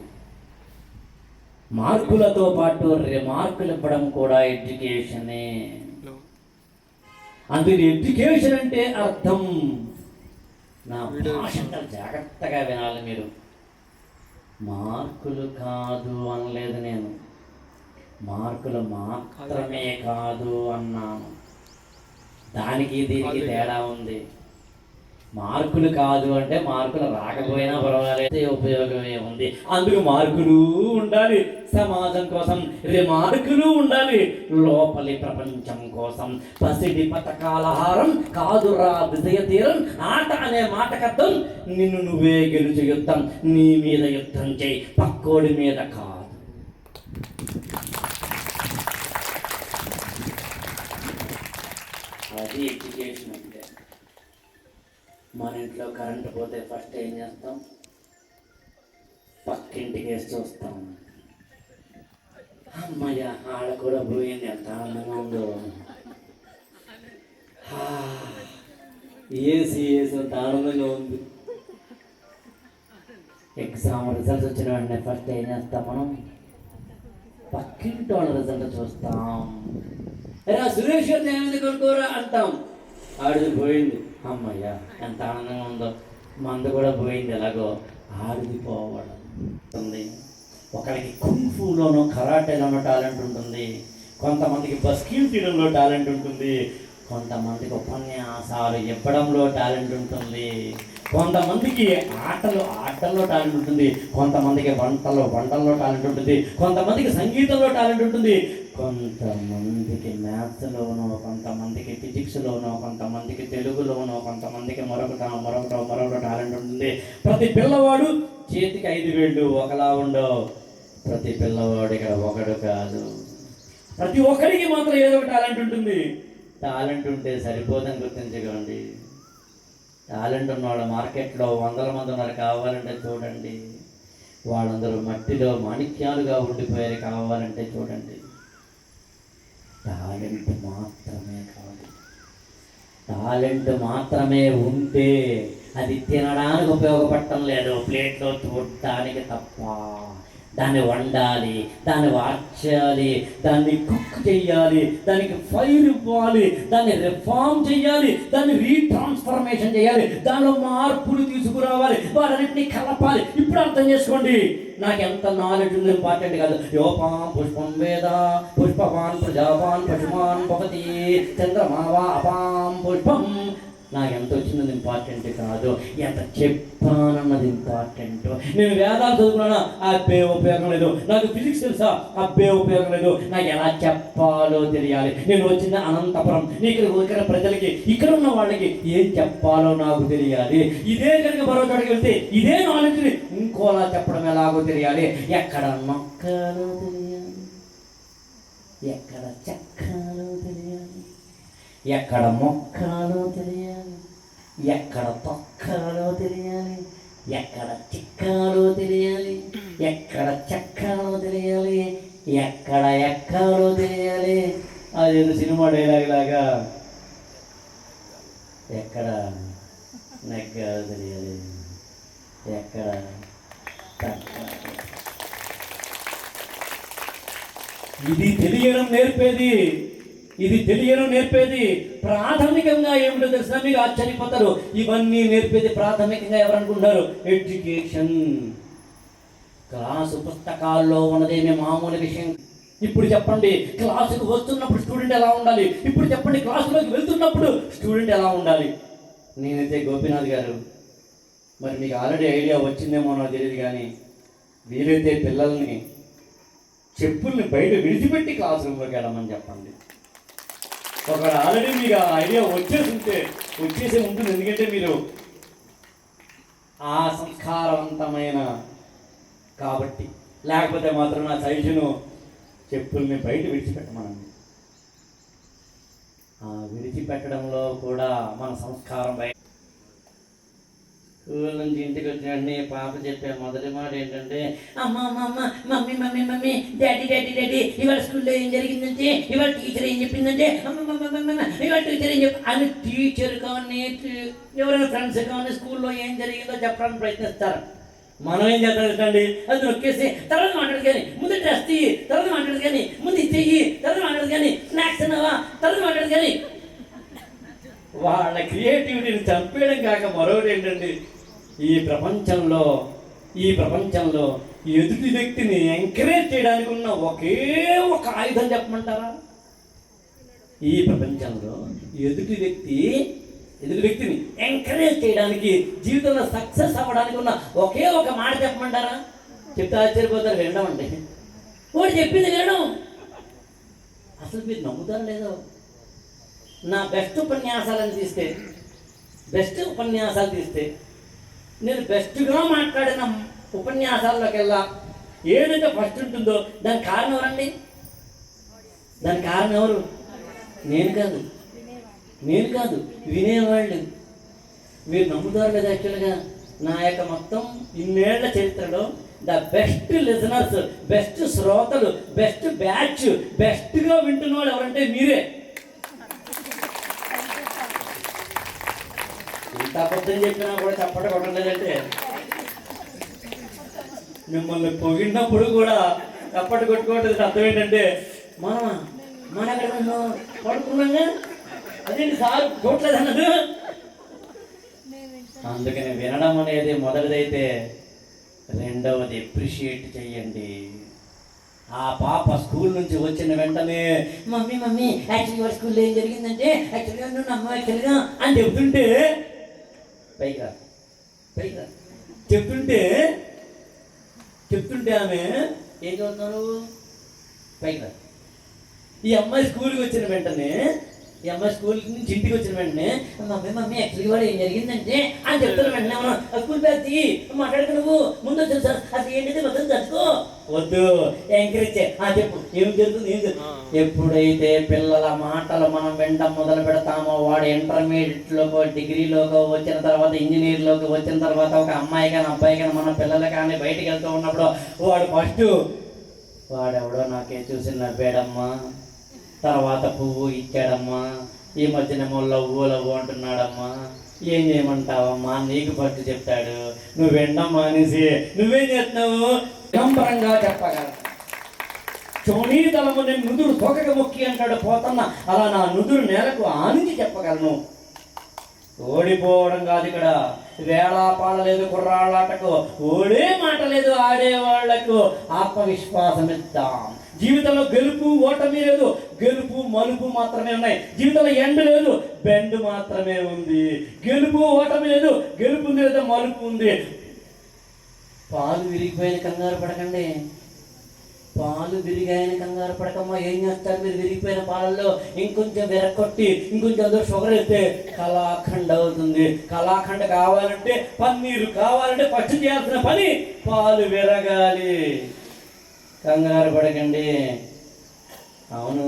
మార్కులతో పాటు మార్కులు ఇవ్వడం కూడా ఎడ్యుకేషనే. అందుకని ఎడ్యుకేషన్ అంటే అర్థం, నా భాష జాగ్రత్తగా వినాలి మీరు, మార్కులు కాదు అనలేదు నేను, మార్కులు మాత్రమే కాదు అన్నాను. దానికి దీనికి తేడా ఉంది. మార్కులు కాదు అంటే మార్కులు రాకపోయినా పర్వాలేదు, ఉపయోగమే ఉంది. అందుకు మార్కులు ఉండాలి సమాజం కోసం, మార్కులు ఉండాలి లోపలి ప్రపంచం కోసం. పసిడి పథకాలహారం కాదురా విజయ తీరం, ఆట అనే మాటకర్థం నిన్ను నువ్వే గెలుచు యుద్ధం, నీ మీద యుద్ధం చేయి, పక్కోడి మీద కాదు. అది ఎడ్యుకేషన్ అంటే. మన ఇంట్లో కరెంటు పోతే ఫస్ట్ ఏం చేస్తాం, పక్కింటికి వేసి చూస్తాం, అమ్మయ్య ఆడ కూడా పోయింది, ఎంత ఆనందంగా ఉందో, ఏసీ అంత ఆనందంగా ఉంది. ఎగ్జామ్ రిజల్ట్స్ వచ్చిన వెంటనే ఫస్ట్ ఏం చేస్తాం, మనం పక్కింటి వాళ్ళ రిజల్ట్ చూస్తాం. సురేష్ గారు ఏమైంది కొనుక్కోరా అంటాం, ఆడిది పోయింది, అమ్మయ్య ఎంత ఆనందంగా ఉందో, మందు కూడా పోయింది, ఎలాగో ఆడిది పోవడం ఉంది. ఒకరికి కుంఫులోనో కరాటేలోనో టాలెంట్ ఉంటుంది, కొంతమందికి బస్కిల్ తీయడంలో టాలెంట్ ఉంటుంది, కొంతమందికి ఉపన్యాసాలు ఇవ్వడంలో టాలెంట్ ఉంటుంది, కొంతమందికి ఆటల్లో టాలెంట్ ఉంటుంది, కొంతమందికి వంటల్లో టాలెంట్ ఉంటుంది, కొంతమందికి సంగీతంలో టాలెంట్ ఉంటుంది, కొంతమందికి మ్యాథ్స్లోనో, కొంతమందికి ఫిజిక్స్లోనో, కొంతమందికి తెలుగులోనో, కొంతమందికి మరొక టాలెంట్ ఉంటుంది. ప్రతి పిల్లవాడు చేతికి 5 వేళ్ళు ఒకలా ఉండవు, ప్రతి పిల్లవాడు ఇక్కడ ఒకడు కాదు, ప్రతి ఒక్కరికి మాత్రం ఏదో ఒక టాలెంట్ ఉంటుంది. టాలెంట్ ఉంటే సరిపోదని గుర్తించుకోండి. టాలెంట్ ఉన్నవాళ్ళు మార్కెట్లో 100 మంది ఉన్నారు, కావాలంటే చూడండి, వాళ్ళందరూ మట్టిలో మాణిక్యాలుగా ఉండిపోయారు, కావాలంటే చూడండి. టాలెంట్ మాత్రమే కాదు, టాలెంట్ మాత్రమే ఉంటే అది తినడానికి ఉపయోగపడటం లేదు, ప్లేట్లో చూడటానికి తప్ప. దాన్ని వండాలి, దాన్ని వార్చాలి, దాన్ని కుక్ చేయాలి, దానికి ఫైర్ ఇవ్వాలి, దాన్ని రిఫార్మ్ చేయాలి, దాన్ని రీట్రాన్స్ఫర్మేషన్ చేయాలి, దానిలో మార్పులు తీసుకురావాలి, వాటన్నిటిని కలపాలి. ఇప్పుడు అర్థం చేసుకోండి, నాకు ఎంత నాలెడ్జ్ ఉంది ఇంపార్టెంట్ కాదు. యోపాం పుష్పం వేద పుష్పవాన్ ప్రజావాన్ పశుమాన్ భవతి చంద్రమావా అపాం పుష్పం, నాకు ఎంత వచ్చినది ఇంపార్టెంట్ కాదు, ఎంత చెప్పానన్నది ఇంపార్టెంట్. నేను వేదాలు చదువుకున్నానా, అబ్బే ఉపయోగం లేదు. నాకు ఫిజిక్స్ తెలుసా, అబ్బే ఉపయోగం లేదు. నాకు ఎలా చెప్పాలో తెలియాలి. నేను వచ్చిన అనంతపురం, ఇక్కడ ప్రజలకి, ఇక్కడ ఉన్న వాళ్ళకి ఏం చెప్పాలో నాకు తెలియాలి. ఇదే కనుక మరో చోటకి వెళ్తే ఇదే నాలెడ్జ్ని ఇంకోలా చెప్పడం ఎలాగో తెలియాలి. ఎక్కడ నొక్కాలో తెలియాలి, ఎక్కడ చెక్కాలో తెలియాలి, ఎక్కడ మొక్కాలో తెలియాలి, ఎక్కడ తొక్కాలో తెలియాలి, ఎక్కడ చిక్కాలో తెలియాలి, ఎక్కడ చెక్కాలో తెలియాలి, ఎక్కడ ఎక్కాలో తెలియాలి. అదేదో సినిమా డైలాగ్ లాగా ఎక్కడ నెగ్గాలో తెలియాలి, ఎక్కడ తక్కాలో. ఇది తెలియడం నేర్పేది, ఇది తెలియడం నేర్పేది. ప్రాథమికంగా ఏమిటో తెలిసినా మీకు ఆశ్చర్యపోతారు. ఇవన్నీ నేర్పేది ప్రాథమికంగా ఎవరనుకుంటారు, ఎడ్యుకేషన్. క్లాసు పుస్తకాల్లో ఉన్నదేమి మామూలు విషయం. ఇప్పుడు చెప్పండి, క్లాసుకు వస్తున్నప్పుడు స్టూడెంట్ ఎలా ఉండాలి, ఇప్పుడు చెప్పండి క్లాసులోకి వెళ్తున్నప్పుడు స్టూడెంట్ ఎలా ఉండాలి. నేనైతే గోపీనాథ్ గారు, మరి మీకు ఆల్రెడీ ఐడియా వచ్చిందేమో నాకు తెలియదు, కానీ వీలైతే పిల్లల్ని చెప్పుల్ని బయట విడిచిపెట్టి క్లాస్ రూమ్లోకి వెళ్ళమని చెప్పండి. ఒకవేళ ఆల్రెడీ మీకు ఆ ఐడియా వచ్చేసి ఉంటుంది, ఎందుకంటే మీరు ఆ సంస్కారవంతమైన కాబట్టి. లేకపోతే మాత్రం నా సైజును చెప్పుల్ని బయట విడిచిపెట్టమనండి. ఆ విడిచిపెట్టడంలో కూడా మన సంస్కారం బయట. స్కూల్ నుంచి ఇంటికి వచ్చిన పాప చెప్పే మొదటి మాట ఏంటంటే, అమ్మ అమ్మ అమ్మ mummy mummy mummy daddy daddy daddy ఇవాళ స్కూల్లో ఏం జరిగిందంటే, ఇవాళ టీచర్ ఏం చెప్పిందంటే, అమ్మ మమ్మ మమ్మ ఇవాళ టీచర్ ఏం చెప్పి అని టీచర్ కానీ ఎవరైనా ఫ్రెండ్స్ కానీ స్కూల్లో ఏం జరిగిందో చెప్పడానికి ప్రయత్నిస్తారు. మనం ఏం చేస్తామండి, అది నొక్కేసి తర్వాత మాట్లాడదు కానీ ముందు డ్రెస్ తీయి, తర్వాత మాట్లాడదు కానీ ముందు ఇచ్చేయి, తర్వాత మాట్లాడదు కానీ స్నాక్స్ అన్నావా, తర్వాత మాట్లాడదు కానీ. వాళ్ళ క్రియేటివిటీని చంపేయడం కాక మరొకటి ఏంటండి, ఈ ప్రపంచంలో ఎదుటి వ్యక్తిని ఎంకరేజ్ చేయడానికి ఉన్న ఒకే ఒక ఆయుధం చెప్పమంటారా? ఈ ప్రపంచంలో ఎదుటి వ్యక్తిని ఎంకరేజ్ చేయడానికి, జీవితంలో సక్సెస్ అవ్వడానికి ఉన్న ఒకే ఒక మాట చెప్పమంటారా? చెప్తే ఆశ్చర్యపోతారు. వినడం అండి, వాడు చెప్పింది వినడం. అసలు మీరు నమ్ముతారు లేదో, నా బెస్ట్ ఉపన్యాసాలు తీస్తే నేను బెస్ట్గా మాట్లాడిన ఉపన్యాసాల్లోకెల్లా ఏదైతే ఫస్ట్ ఉంటుందో దానికి కారణం ఎవరండి? దానికి కారణం ఎవరు? నేను కాదు వినేవాళ్ళు. మీరు నమ్ముతారు కదా, యాక్చువల్గా నా యొక్క మొత్తం ఇన్నేళ్ల చరిత్రలో ద బెస్ట్ లిజనర్స్, బెస్ట్ శ్రోతలు, బెస్ట్ బ్యాచ్, బెస్ట్గా వింటున్న వాళ్ళు ఎవరంటే మీరే. ఇంత అబద్ధం చెప్పినా కూడా చప్పట కొట్టలేదంటే, మిమ్మల్ని పొగిడినప్పుడు కూడా చప్పట కొట్టుకోవట్లేదు. అర్థం ఏంటంటే, మన ఎక్కడ పడుకున్నాగా అదేంటి సార్ చూడలేదు అన్నది. అందుకని వినడం అనేది మొదటిదైతే, రెండవది ఎప్రిషియేట్ చెయ్యండి. ఆ పాప స్కూల్ నుంచి వచ్చిన వెంటనే మమ్మీ మమ్మీ యాక్చువల్గా స్కూల్లో ఏం జరిగిందంటే, యాక్చువల్గా నువ్వు నమ్మ యాక్చువల్గా అని చెప్తుంటే పైగా చెప్తుంటే ఆమె ఏం చదువుతున్నారు పైగా. ఈ అమ్మాయి స్కూల్కి వచ్చిన వెంటనే, ఈ అమ్మాయి స్కూల్ నుంచి ఇంటికి వచ్చిన వెంటనే మమ్మీ యాక్చువల్గా వాడు ఏం జరిగిందంటే అని చెప్తున్న వెంటనే స్కూల్ బ్యాగ్ తీయి, మాట్లాడుకు నువ్వు ముందు వచ్చాను సార్, అది ఏంటిది మొత్తం చదువుకో వద్దు, ఎంకరేజ్ చెప్పు ఏం జరుగుతుంది. ఎప్పుడైతే పిల్లల మాటలు మనం వినడం మొదలు పెడతామో, వాడు ఇంటర్మీడియట్లోకో డిగ్రీలోకో వచ్చిన తర్వాత, ఇంజనీర్లోకి వచ్చిన తర్వాత, ఒక అమ్మాయి కానీ అబ్బాయి కానీ మన పిల్లలు కానీ బయటికి వెళ్తూ ఉన్నప్పుడు వాడు ఫస్ట్ వాడెవడో నాకే చూసి నవ్వాడమ్మా, తర్వాత పువ్వు ఇచ్చాడమ్మా, ఈ మధ్యనేమో లవ్వు అంటున్నాడమ్మా, ఏం చేయమంటావమ్మా నీకు ఫస్ట్ చెప్తాడు. నువ్వు వినమ్మా అనేసి నువ్వేం చేస్తున్నావు వినంబరంగా చెప్పగల. చోనీ తలము నేను నుదురు తోకక మొక్కి అంటాడు పోతన్న, అలా నా నుదురు నేలకు ఆనించి చెప్పగలను. ఓడిపోవడం కాదు ఇక్కడ, వేళాపాల లేదు కుర్రాళ్ళాటకు, ఓడే మాట లేదు ఆడేవాళ్లకు. ఆత్మవిశ్వాసం ఇద్దాం. జీవితంలో గెలుపు ఓటమి లేదు, గెలుపు మలుపు మాత్రమే ఉన్నాయి. జీవితంలో ఎండ్ లేదు, బెండ్ మాత్రమే ఉంది. గెలుపు ఓటమి లేదు, గెలుపు ఉంది లేదా మలుపు ఉంది. పాలు విరిగిపోయిన కంగారు పడకండి, పాలు విరిగాయని కంగారు పడకమ్మా. ఏం చేస్తారు మీరు? విరిగిపోయిన పాలల్లో ఇంకొంచెం విరగొట్టి ఇంకొంచెం అందులో షుగర్ వేస్తే కలాఖండ్ అవుతుంది. కలాఖండ్ కావాలంటే, పన్నీరు కావాలంటే ఫస్ట్ చేయాల్సిన పని పాలు విరగాలి. కంగారు పడకండి. అవును,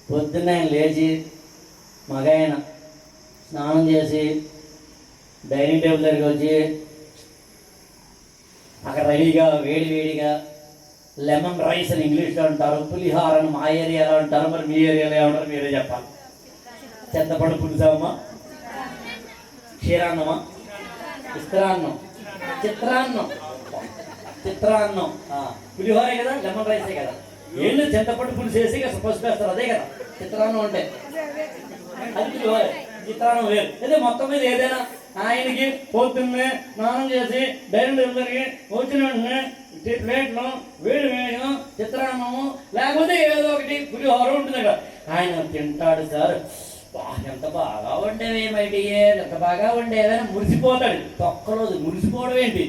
పొద్దున్న లేచి మగాయన స్నానం చేసి డైనింగ్ టేబుల్ దగ్గరికి వచ్చి అక్కడ రెడీగా వేడిగా లెమన్ రైస్ అని ఇంగ్లీష్లో అంటారు, పులిహార అని మా ఏరియాలో అంటారు, మరి మీ ఏరియాలో ఏమంటారు మీరే చెప్పాలి. చింతపండు పులుసమ్మా, క్షీరాన్నమా, చిత్రాన్నం పులిహోరే కదా, లెమన్ రైసే కదా. ఏళ్ళు చింతపండు పులుసు వేసి పసుపు వేస్తారు, అదే కదా చిత్రాన్నం అంటే. అది పులిహోరే, చిత్రాన్నం వేరు. అదే మొత్తం మీద ఏదైనా ఆయనకి పొద్దున్నే స్నానం చేసి డైనింగ్ టేబుల్కి వచ్చిన వెంటనే ప్లేట్లో వేడిగా చిత్రాన్నము లేకపోతే ఏదో ఒకటి పులిహోర ఉంటుంది కదా, ఆయన తింటాడు. సార్ ఎంత బాగా వండేవి మైడియే, ఎంత బాగా వండేవని మురిసిపోతాడు. తొక్కరోజు మురిసిపోవడం ఏంటి?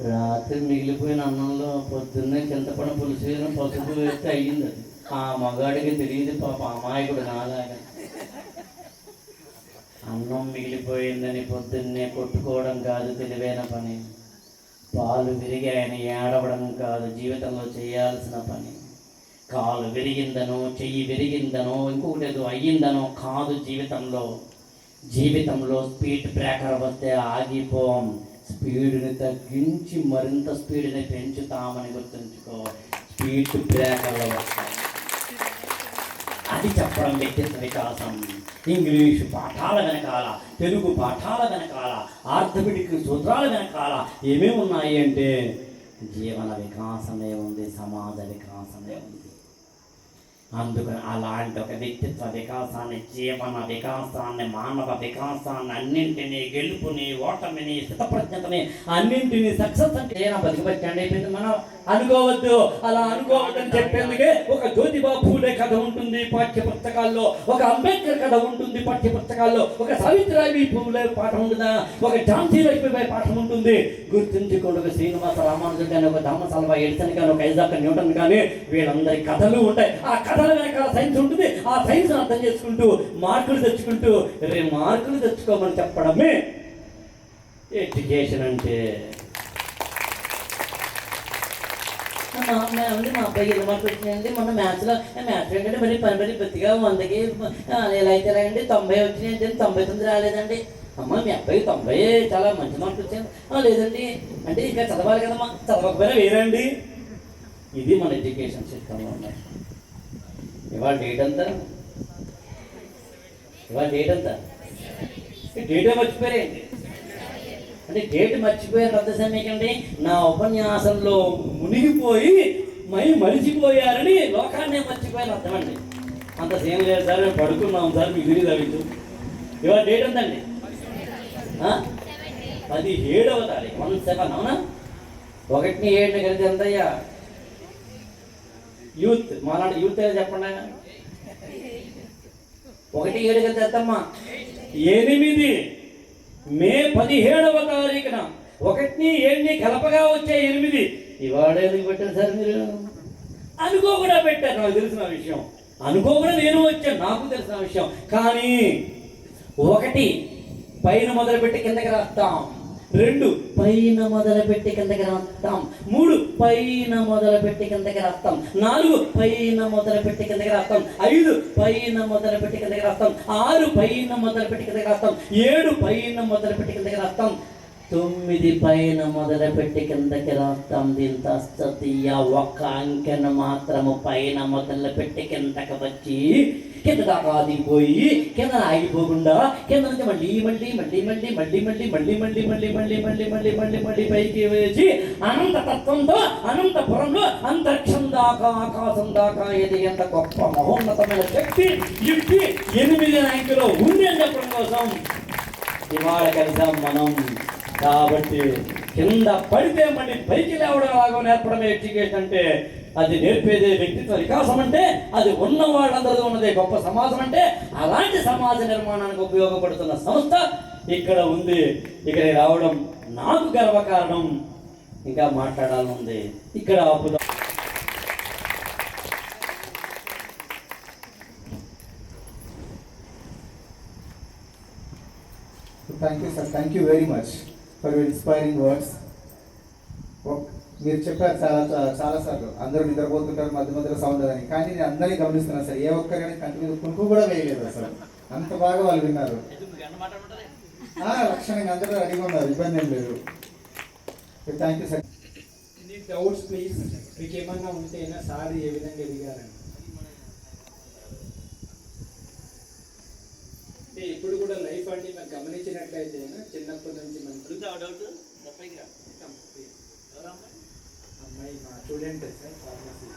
రాత్రి మిగిలిపోయిన అన్నంలో పొద్దున్నే చింతపండు పులుసు పసుపు వేస్తే అయ్యింది. అది ఆ మగాడికి తెలియదు పాప, అమాయకుడు నాలాగా. అన్నం మిగిలిపోయిందని పొద్దున్నే కొట్టుకోవడం కాదు తెలివైన పని. పాలు విరిగాయని ఏడవడం కాదు జీవితంలో చేయాల్సిన పని. కాలు విరిగిందనో, చెయ్యి విరిగిందనో, ఇంకొకటి ఏదో అయ్యిందనో కాదు జీవితంలో. జీవితంలో స్పీడ్ బ్రేకర్ వస్తే ఆగిపోం, స్పీడ్ని తగ్గించి మరింత స్పీడ్ని పెంచుతామని గుర్తుంచుకో. స్పీడ్ బ్రేకర్లు వస్తాయి. అది చెప్పడం వ్యక్తిత్వ వికాసం. ఇంగ్లీషు పాఠాల వెనకాల, తెలుగు పాఠాల వెనకాల, ఆర్థోపెడిక్ సూత్రాల వెనకాల ఏమేమి ఉన్నాయి అంటే జీవన వికాసమే ఉంది, సమాజ వికాసమే ఉంది. అందుకని అలాంటి ఒక వ్యక్తిత్వ వికాసాన్ని, జీవన వికాసాన్ని, మానవ వికాసాన్ని, అన్నింటినీ, గెలుపుని, ఓటమిని, స్థితప్రజ్ఞతని, అన్నింటినీ సక్సెస్ అంటే బతికిపచ్చండి అయిపోయింది. మనం అనుకోవద్దు, అలా అనుకోవద్దని చెప్పేందుకే ఒక జ్యోతిబా ఫూలే కథ ఉంటుంది పాఠ్య పుస్తకాల్లో, ఒక అంబేద్కర్ కథ ఉంటుంది పాఠ్య పుస్తకాల్లో, ఒక సావిత్రిబాయి ఫూలే పాఠం ఉంటుందా, ఒక ఝాన్సీ లక్ష్మీబాయి పాఠం ఉంటుంది. గుర్తుంచుకోండి, ఒక శ్రీనివాస రామానుజన్ కానీ, ఒక థామస్ ఆల్వా ఎడిసన్ కానీ, ఒక ఐజాక్ న్యూటన్ కానీ, వీళ్ళందరి కథలు ఉంటాయి. ఆ కథల వెనకాల సైన్స్ ఉంటుంది. ఆ సైన్స్ అర్థం చేసుకుంటూ మార్కులు తెచ్చుకుంటూ మార్కులు తెచ్చుకోమని చెప్పడమే ఎడ్యుకేషన్ అంటే. మా అబ్బాయి 20 మార్కులు వచ్చినాయండి మొన్న మ్యాథ్స్లో. మ్యాథ్స్ ఏంటంటే మరి బతిగా 100కి ఎలా అయితే రాయండి 90 వచ్చినాయండి, 99 రాలేదండి. అమ్మ మీ అబ్బాయి 90 చాలా మంచి మార్కులు వచ్చాయి. లేదండి అంటే ఇంకా చదవాలి కదమ్మా, చదవకపోయినా వేరండి. ఇది మన ఎడ్యుకేషన్ సిస్టంలో ఉన్నాయి. ఇవాళ డేట్ అంతా డేటే మర్చిపోయారండి. అంటే డేట్ మర్చిపోయారు పెద్ద సమయకండి. నా ఉపన్యాసంలో మునిగిపోయి మరిచిపోయారని లోకాన్నే మర్చిపోయారు అర్థమండి. అంత సేమ్ లేదు సార్, మేము పడుకున్నాం సార్, మీకు తెలియదు అవి. ఇవాళ డేట్ ఎంతండి? 17వ తారీఖు 17 అవునా? 1-7 కలిసి ఎంతయ్యా? యూత్ మాలాంటి యూత్ ఏదో చెప్పండి. 1-7 కలిసి ఎంతమ్మా? 8 మే 17వ తారీఖున 1-7 కలపగా వచ్చే 8. ఇవాళ ఎందుకు పెట్టారు సార్ మీరు? అనుకో కూడా పెట్టారు, నాకు తెలిసిన విషయం. అనుకో కూడా నేను వచ్చాను, నాకు తెలిసిన విషయం. కానీ 1 పైన మొదలుపెట్టి కిందకి రాస్తాం, 2 పైన మొదలుపెట్టి కిందకి రాస్తాం, 3 పైన మొదలుపెట్టి కిందకి రాస్తాం, 4 పైన మొదలుపెట్టి కిందకి రాస్తాం, 5 పైన మొదలుపెట్టి కిందకి రాస్తాం, 6 పైన మొదలుపెట్టి కిందకి రాస్తాం, 7 పైన మొదలుపెట్టి కిందకి రాస్తాం, 9 పైన మొదలుపెట్టి కిందకి రాస్తాం. దీంతో సతీయ ఒక్క అంకెను మాత్రము పైన మొదలుపెట్టి కిందకి వచ్చి కింద దాకా ఆగిపోయి కింద ఆగిపోకుండా కింద నుంచి మళ్ళీ పైకి వేసి అనంత తత్వంతో అనంతపురంలో అంతరిక్షం దాకా ఆకాశం దాకా ఎంత గొప్ప మహోన్నతమైన శక్తి యుక్తి 8 ర్యాంకులో ఉంది అని చెప్పడం కోసం ఇవాళ కలిసాం మనం. కాబట్టి కింద పడితే మళ్ళీ పైకి లేవడం లాగా నేర్పడమే ఎడ్యుకేషన్ అంటే. అది నేర్పేదే వ్యక్తిత్వ వికాసం అంటే. అది ఉన్న వాళ్ళందరూ ఉన్నదే గొప్ప సమాజం అంటే. అలాంటి సమాజ నిర్మాణానికి ఉపయోగపడుతున్న సంస్థ ఇక్కడ ఉంది. ఇక్కడ రావడం నాకు గర్వకారణం. ఇంకా మాట్లాడాలనుంది, ఇక్కడ ఆపుదాం. Thank you sir, thank you very much for your inspiring words. మీరు చెప్పారు చాలాసార్లు అందరూ నిద్రపోతుంటారు మధ్య మధ్యలో సౌండ్ అని, కానీ నేను అందరినీ గమనిస్తున్నాను సార్. ఏ ఒక్కరిని కంటి మీద కునుకు కూడా వేయలేదు అసలు, అంత బాగా వాళ్ళు విన్నారు. లక్షణంగా అందరూ రెడీగా ఉన్నారు, ఇబ్బంది ఏం లేదు. Thank you sir. Doubts please, మీకు ఏమన్నా ఉంటేనా సార్ ఏ విధంగా ఎదిగారని. అంటే ఇప్పుడు కూడా లైఫ్ అంటే మనం గమనించినట్లయితే చిన్నప్పటి నుంచి మనం అమ్మాయి మా స్టూడెంట్ సార్, ఫార్మసీ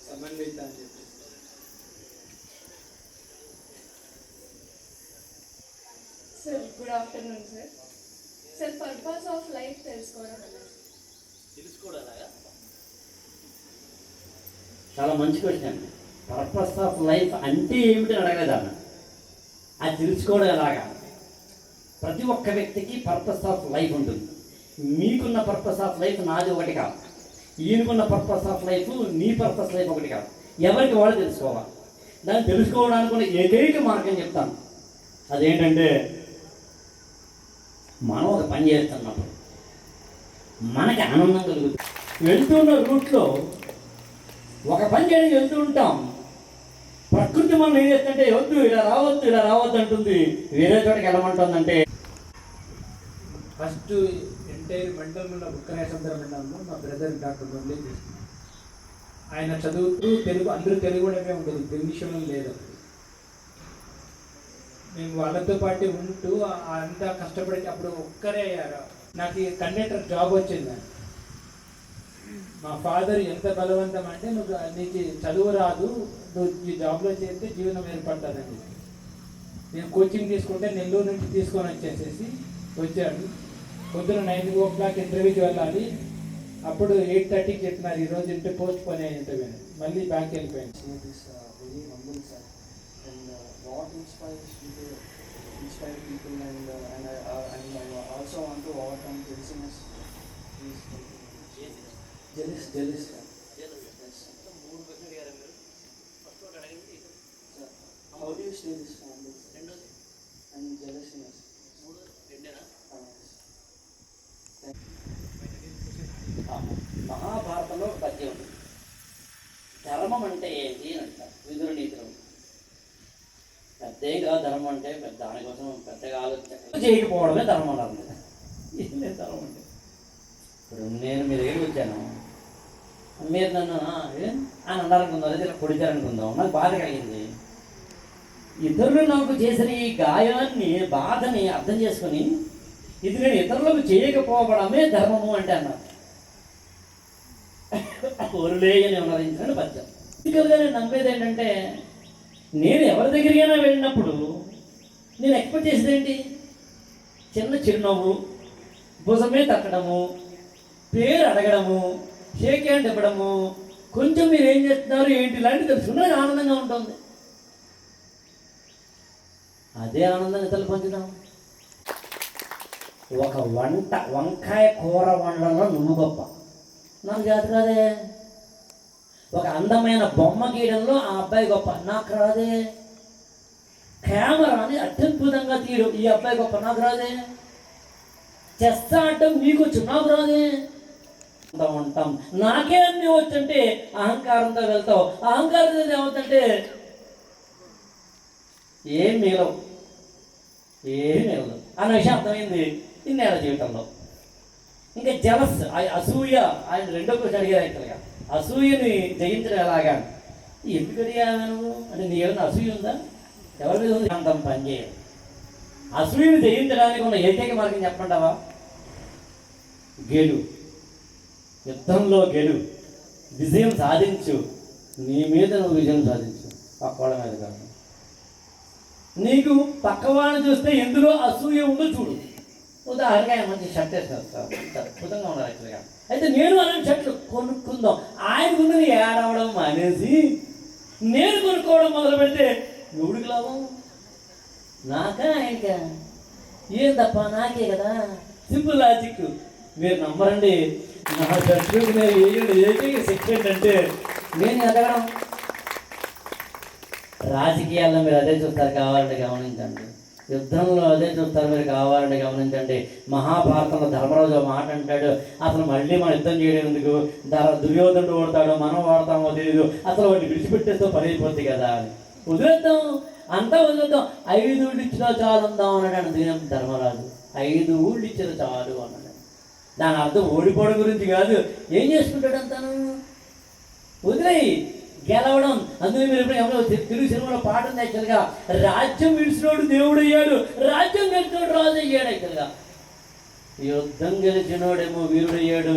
సమన్విత అని చెప్పి. Sir good afternoon sir. Sir purpose of life తెలుసుకోవడం చాలా మంచి క్వశ్చన్. పర్పస్ ఆఫ్ లైఫ్ అంటే ఏమిటని అడగలేదన్న, అది తెలుసుకోవడం ఎలాగా. ప్రతి ఒక్క వ్యక్తికి పర్పస్ ఆఫ్ లైఫ్ ఉంటుంది. మీకున్న పర్పస్ ఆఫ్ లైఫ్ నాది ఒకటి కాదు, ఈయనకున్న పర్పస్ ఆఫ్ లైఫ్ నీ పర్పస్ లైఫ్ ఒకటి కాదు. ఎవరికి వాళ్ళు తెలుసుకోవాలి. దాన్ని తెలుసుకోవడానికి కూడా ఏకైక మార్గం చెప్తాను. అదేంటంటే మనం ఒక పని చేస్తున్నప్పుడు మనకి ఆనందం కలుగుతుంది. వెళ్తున్న రూట్లో ఒక పని చేయడానికి వెళ్తూ ఉంటాం, ప్రకృతి మనం ఏం చేస్తుంటే వద్దు ఇలా రావద్దు అంటుంది, వేరే చోటకి వెళ్ళమంటుందంటే. ఫస్ట్ ఎంటైర్ మండలంలో బుక్కనేశ్వర మండలంలో మా బ్రదర్ డాక్టర్ మురళీ కృష్ణ, ఆయన చదువుతూ తెలుగు, అందరూ తెలుగు కూడా ఉండేది, తెలుగు లేదు. మేము వాళ్ళతో పాటు ఉంటూ అంతా కష్టపడి అప్పుడు ఒక్కరే అయ్యారు. నాకు ఈ కండక్టర్ జాబ్ వచ్చింది. మా ఫాదర్ ఎంత బలవంతం అంటే, నీకు చదువు రాదు, నువ్వు ఈ జాబ్లో చేస్తే జీవనం ఏర్పడుతుందండి. నేను కోచింగ్ తీసుకుంటే నెల్లూరు నుంచి తీసుకొని వచ్చేసేసి వచ్చాడు. పొద్దున 9 ఇంటర్వ్యూకి వెళ్ళాలి. అప్పుడు 8:30కి చెప్పినారు ఈరోజు ఇంటర్ పోస్ట్ పోన్ అయ్యే ఇంటర్వ్యూ, మళ్ళీ బ్యాంక్ వెళ్ళిపోయాను. What inspires you to inspire people and I also want to overcome jealousy. Jealous. How do you stay this family and jealousness? మహాభారతంలో ఒక పద్యం ఉంది, ధర్మం అంటే ఏంటి అని అంటారు విదుర నీతిలో. పెద్దగా ధర్మం అంటే దానికోసం పెద్దగా ఆలోచన చేయకపోవడమే ధర్మం అన్నారు కదా. ఏం లేదు ధర్మం అంటే. ఇప్పుడు నేను మీ దగ్గరికి వచ్చాను, మీరు నన్ను అని అన్నారనుకుందాం, లేదా పొడిచారనుకుందాం, నాకు బాధ కలిగింది. ఇతరులు నాకు చేసిన ఈ గాయాన్ని, బాధని అర్థం చేసుకుని ఇది నేను ఇతరులకు చేయకపోవడమే ధర్మము అంటే అన్నారు. ఒరులేయని ఉన్నదించిన పద్యం. ఫిజికల్గా నేను నమ్మేది ఏంటంటే, నేను ఎవరి దగ్గరికైనా వెళ్ళినప్పుడు నేను ఎక్స్పెక్ట్ చేసేది ఏంటి? చిన్న చిరునవ్వు, భుజమే తక్కడము, పేరు అడగడము, షేక్ హ్యాండ్ ఇవ్వడము, కొంచెం మీరు ఏం చేస్తున్నారు ఏంటి ఇలాంటివి తెలుసుకున్నా ఆనందంగా ఉంటుంది. అదే ఆనందాన్ని ఇతరులు పంచుదాం. ఒక వంకాయ కూర వండడంలో నువ్వు గొప్ప, నాకు చేత కాదే. ఒక అందమైన బొమ్మ గీయడంలో ఆ అబ్బాయి గొప్ప, నాకు రాదే. కెమెరాని అత్యద్భుతంగా తీయడం ఈ అబ్బాయి గొప్ప, నాకు రాదే. చెస్ ఆడటం నీకు వచ్చు, నాకు రాదే. ఉంటాం నాకే అన్నీ వచ్చంటే అహంకారంతో వెళ్తావు. అహంకారంతో ఏమవుతుంటే ఏం మిగలవు అన్న విషయం అర్థమైంది ఇన్నేళ్ళ జీవితంలో. ఇంకా జలస్, అసూయ, ఆయన రెండో క్వశ్చన్ అడిగారు యాక్చువల్గా. అసూయని జయించడం ఎలాగా? ఎందుకు అడిగాను నువ్వు అంటే, నీ ఏమైనా అసూయ ఉందా? ఎవరి మీద ఉంది? అంతం పనిచేయాలి. అసూయని జయించడానికి ఉన్న ఏకైక మార్గం చెప్పంటావా? గెలు, యుద్ధంలో గెలు, విజయం సాధించు. నీ మీద నువ్వు విజయం సాధించు, పక్కవాళ్ళ మీద కాదు. నీకు పక్కవాడిని చూస్తే ఎందులో అసూయ ఉందో చూడు. ఉదాహరణగా ఆయన మంచి షర్ట్ వేసేస్తారు, అద్భుతంగా ఉన్నారు యాక్చువల్గా. అయితే నేను అలాంటి షర్ట్లు కొనుక్కుందాం, ఆయన ముందు ఏడవడం మానేసి నేను కొనుక్కోవడం మొదలు పెడితే ఎవడికి లాభం? నాకా ఆయనకా? ఏం తప్ప నాకే కదా. Simple logic. మీరు నమ్మరండి, నా షర్టు నేను ఏకైక శక్తి ఏంటంటే నేను ఎదగడం. రాజకీయాల్లో మీరు అదే చూస్తారు, కావాలంటే గమనించండి. యుద్ధంలో అదే చూస్తారు, మీరు కావాలంటే గమనించండి. మహాభారతంలో ధర్మరాజు మాట అంటాడు, అసలు మళ్ళీ మనం యుద్ధం చేయడం ఎందుకు, దుర్యోధనుడు ఓడతాడు, మనం ఓడతామో తెలియదు, అసలు వాడిని విడిచిపెట్టేస్తూ పని అయిపోద్ది కదా అని. వదిలేద్దాం, అంతా వదిలేద్దాం, 5 ఊళ్ళు ఇచ్చినా చాలు ఉందాం అన్నాడు అందుకనే ధర్మరాజు. 5 ఊళ్ళు ఇచ్చిన చాలు అన్నాడు. దాని అర్థం ఓడిపోవడం గురించి కాదు, ఏం చేసుకుంటాడు అంతాను, వదిలేయి, గెలవడం. అందుకే మీరు ఎప్పుడు తెలుగు సినిమాలో పాట ఉంది యాక్చువల్గా, రాజ్యం విడిచినోడు దేవుడు అయ్యాడు, రాజ్యం గెలిచినోడు రాజు అయ్యాడు. యాక్చువల్గా యుద్ధం గెలిచినోడేమో వీరుడయ్యాడు,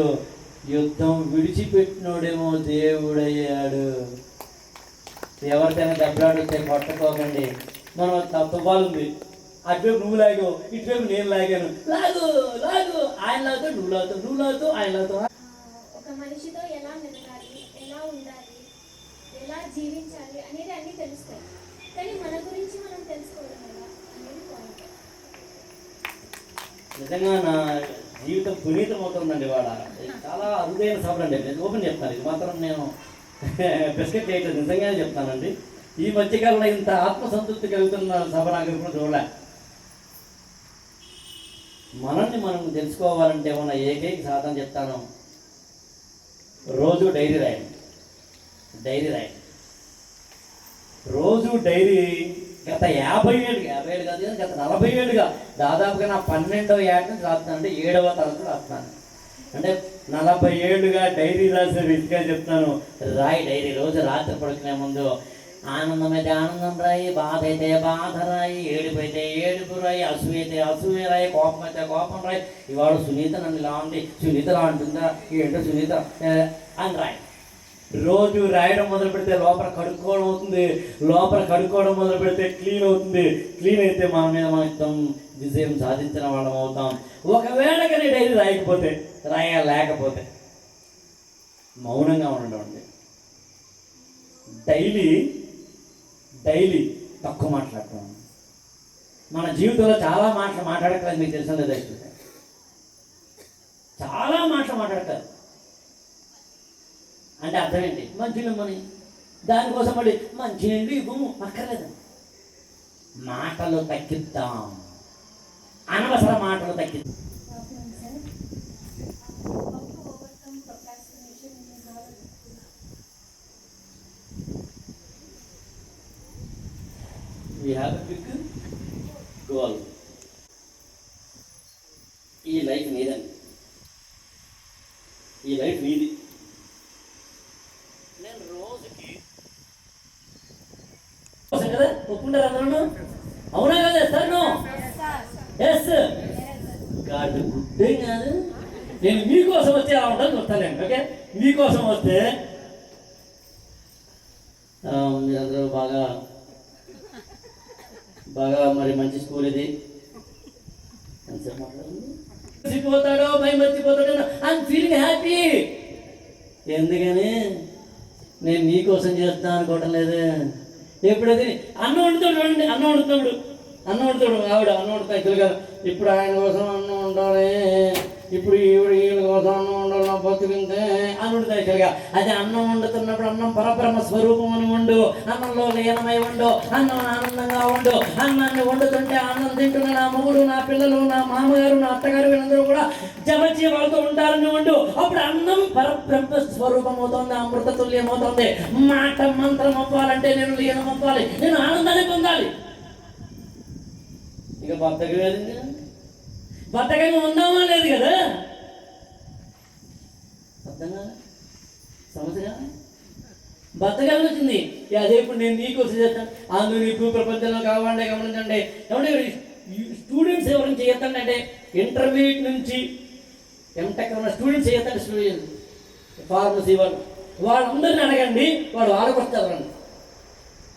యుద్ధం విడిచిపెట్టినోడేమో దేవుడయ్యాడు. ఎవరికైనా దెబ్బలాడితే కొట్టుకోకండి. మనం తువ్వాలు ఉంది, అటువైపు నువ్వు లాగావు, ఇటువైపు నేను లాగాను, లాగు లాగు, ఆయన లాగుతావు, నువ్వు లాగుతావు, నువ్వు లాగుతావు, ఆయన లాగుతావు. ఒక మనిషితో ఎలా మెలగాలి, ఎలా ఉండాలి, ఎలా జీవించాలి అనేది అన్నీ తెలుస్తాయి. కానీ మన గురించి మనం తెలుసుకోవడం ఎలా అనేది పాయింట్. నిజంగా నా జీవితం పునీతం అవుతుందండి. వాడ చాలా అరుదైన సభలు అండి, నేను ఓపెన్ చెప్తాను. ఇది మాత్రం నేను బిస్కెట్ చేయట్లేదు, నిజంగానే చెప్తానండి. ఈ మధ్యకాలంలో ఇంత ఆత్మసంతృప్తి కలుగుతున్న సభ నాకు ఎప్పుడు చూడలే. మనల్ని మనం తెలుసుకోవాలంటే ఉన్న ఏకైక సాధన చెప్తాను, రోజు డైరీ రాయండి. రోజు డైరీ గత 50 ఏళ్ళు కాదు కానీ గత 40 ఏళ్ళుగా దాదాపుగా నా 12వ ఏట నుంచి రాస్తున్నాను, అంటే 7వ తరగతి రాస్తున్నాను. అంటే 40 ఏళ్ళుగా డైరీ రాసిన వ్యక్తిగా చెప్తాను. రాయి డైరీ రోజు రాత్రి పడుకునే ముందు ఆనందం అయితే ఆనందం రాయి, బాధ అయితే బాధ రాయి, ఏడుపు అయితే ఏడుపు రాయి, అసూయ అయితే అసూయ రాయి, కోపం అయితే కోపం రాయి. ఇవాళ సునీత నన్ను ఇలా ఉంది, సునీత లా అంటుందా, ఏంటో సునీత అని రాయి. రోజు రాయడం మొదలు పెడితే లోపల కడుక్కోవడం అవుతుంది, లోపల కడుక్కోవడం మొదలు పెడితే క్లీన్ అవుతుంది, క్లీన్ అయితే మన మీద మనం విజయం సాధించిన వాళ్ళం అవుతాం. ఒకవేళ కానీ డైరీ రాయలేకపోతే మౌనంగా ఉండడం. డైలీ తక్కువ మాట్లాడతాం. మన జీవితంలో చాలా మాటలు మాట్లాడక్కర్లేదు, మీకు తెలిసిన లేదా? చాలా మాటలు మాట్లాడతారు అంటే అర్థం ఏంటి? మంచినీళ్ళు ఇవ్వని, దానికోసం మళ్ళీ మంచినీళ్ళు ఇవ్వము అక్కర్లేదు. మాటలు తగ్గిద్దాం, అనవసర మాటలు తగ్గిద్దాం. We have a big goal. ఈ లైఫ్ నీదండి, ఈ లైఫ్ నీది. నేను రోజుకి కదా ఒప్పుకుంటారు అందరూ, అవునా కదా? సార్ ఎస్ కాదు, గుడ్డే కాదు. నేను మీకోసం వస్తే అలా ఉంటాను చూస్తాను. ఓకే, మీకోసం వస్తే మీరందరూ బాగా మరి మంచి స్కూల్ ఇది. మర్చిపోతాడో భయం మర్చిపోతాడో ఐఎమ్ ఫీలింగ్ హ్యాపీ. ఎందుకని నేను మీకోసం చేస్తాను అనుకోవటం లేదు. ఎప్పుడైతే అన్నం వండుతాడు ఆవిడ అన్నం వండుతాయి తెలుగు. ఇప్పుడు ఆయన కోసం అన్నం వండాలి, ఇప్పుడు వీళ్ళ కోసం అన్నం వండాలి, నా బతుకుంటే అని వండుతాయి తెలుగా. అదే అన్నం వండుతున్నప్పుడు అన్నం పరబ్రహ్మ స్వరూపం అని వండు, అన్నంలో లీనమై వండు, అన్నం ఆనందంగా వండు. అన్నాన్ని వండుతుంటే అన్నం తింటున్న నా మొగుడు, నా పిల్లలు, నా మామగారు, నా అత్తగారు వీళ్ళందరూ కూడా జవజీవాలతో ఉంటారని వండు. అప్పుడు అన్నం పరబ్రహ్మ స్వరూపం అవుతుంది, అమృత తుల్యం అవుతుంది. మాట మంత్రం అవ్వాలంటే నేను లీనం అవ్వాలి, నేను ఆనందాన్ని పొందాలి. ఇక బద్దకంగా ఉందామా లేదు కదా? అర్థం కాదా? సమస్య బద్దకాలు వచ్చింది. అదే ఇప్పుడు నేను నీకోసం చేస్తాను, అందులో నీకు ప్రపంచంలో కావాలంటే గమనించండి. ఏమంటే స్టూడెంట్స్ ఎవరైనా చేయొద్దండి, అంటే ఇంటర్మీడియట్ నుంచి ఎంటెక్ ఉన్న స్టూడెంట్స్ చేయొద్దండి. స్టూడెంట్స్ ఫార్మసీ వాళ్ళందరినీ అడగండి, వాళ్ళకి వస్తారు.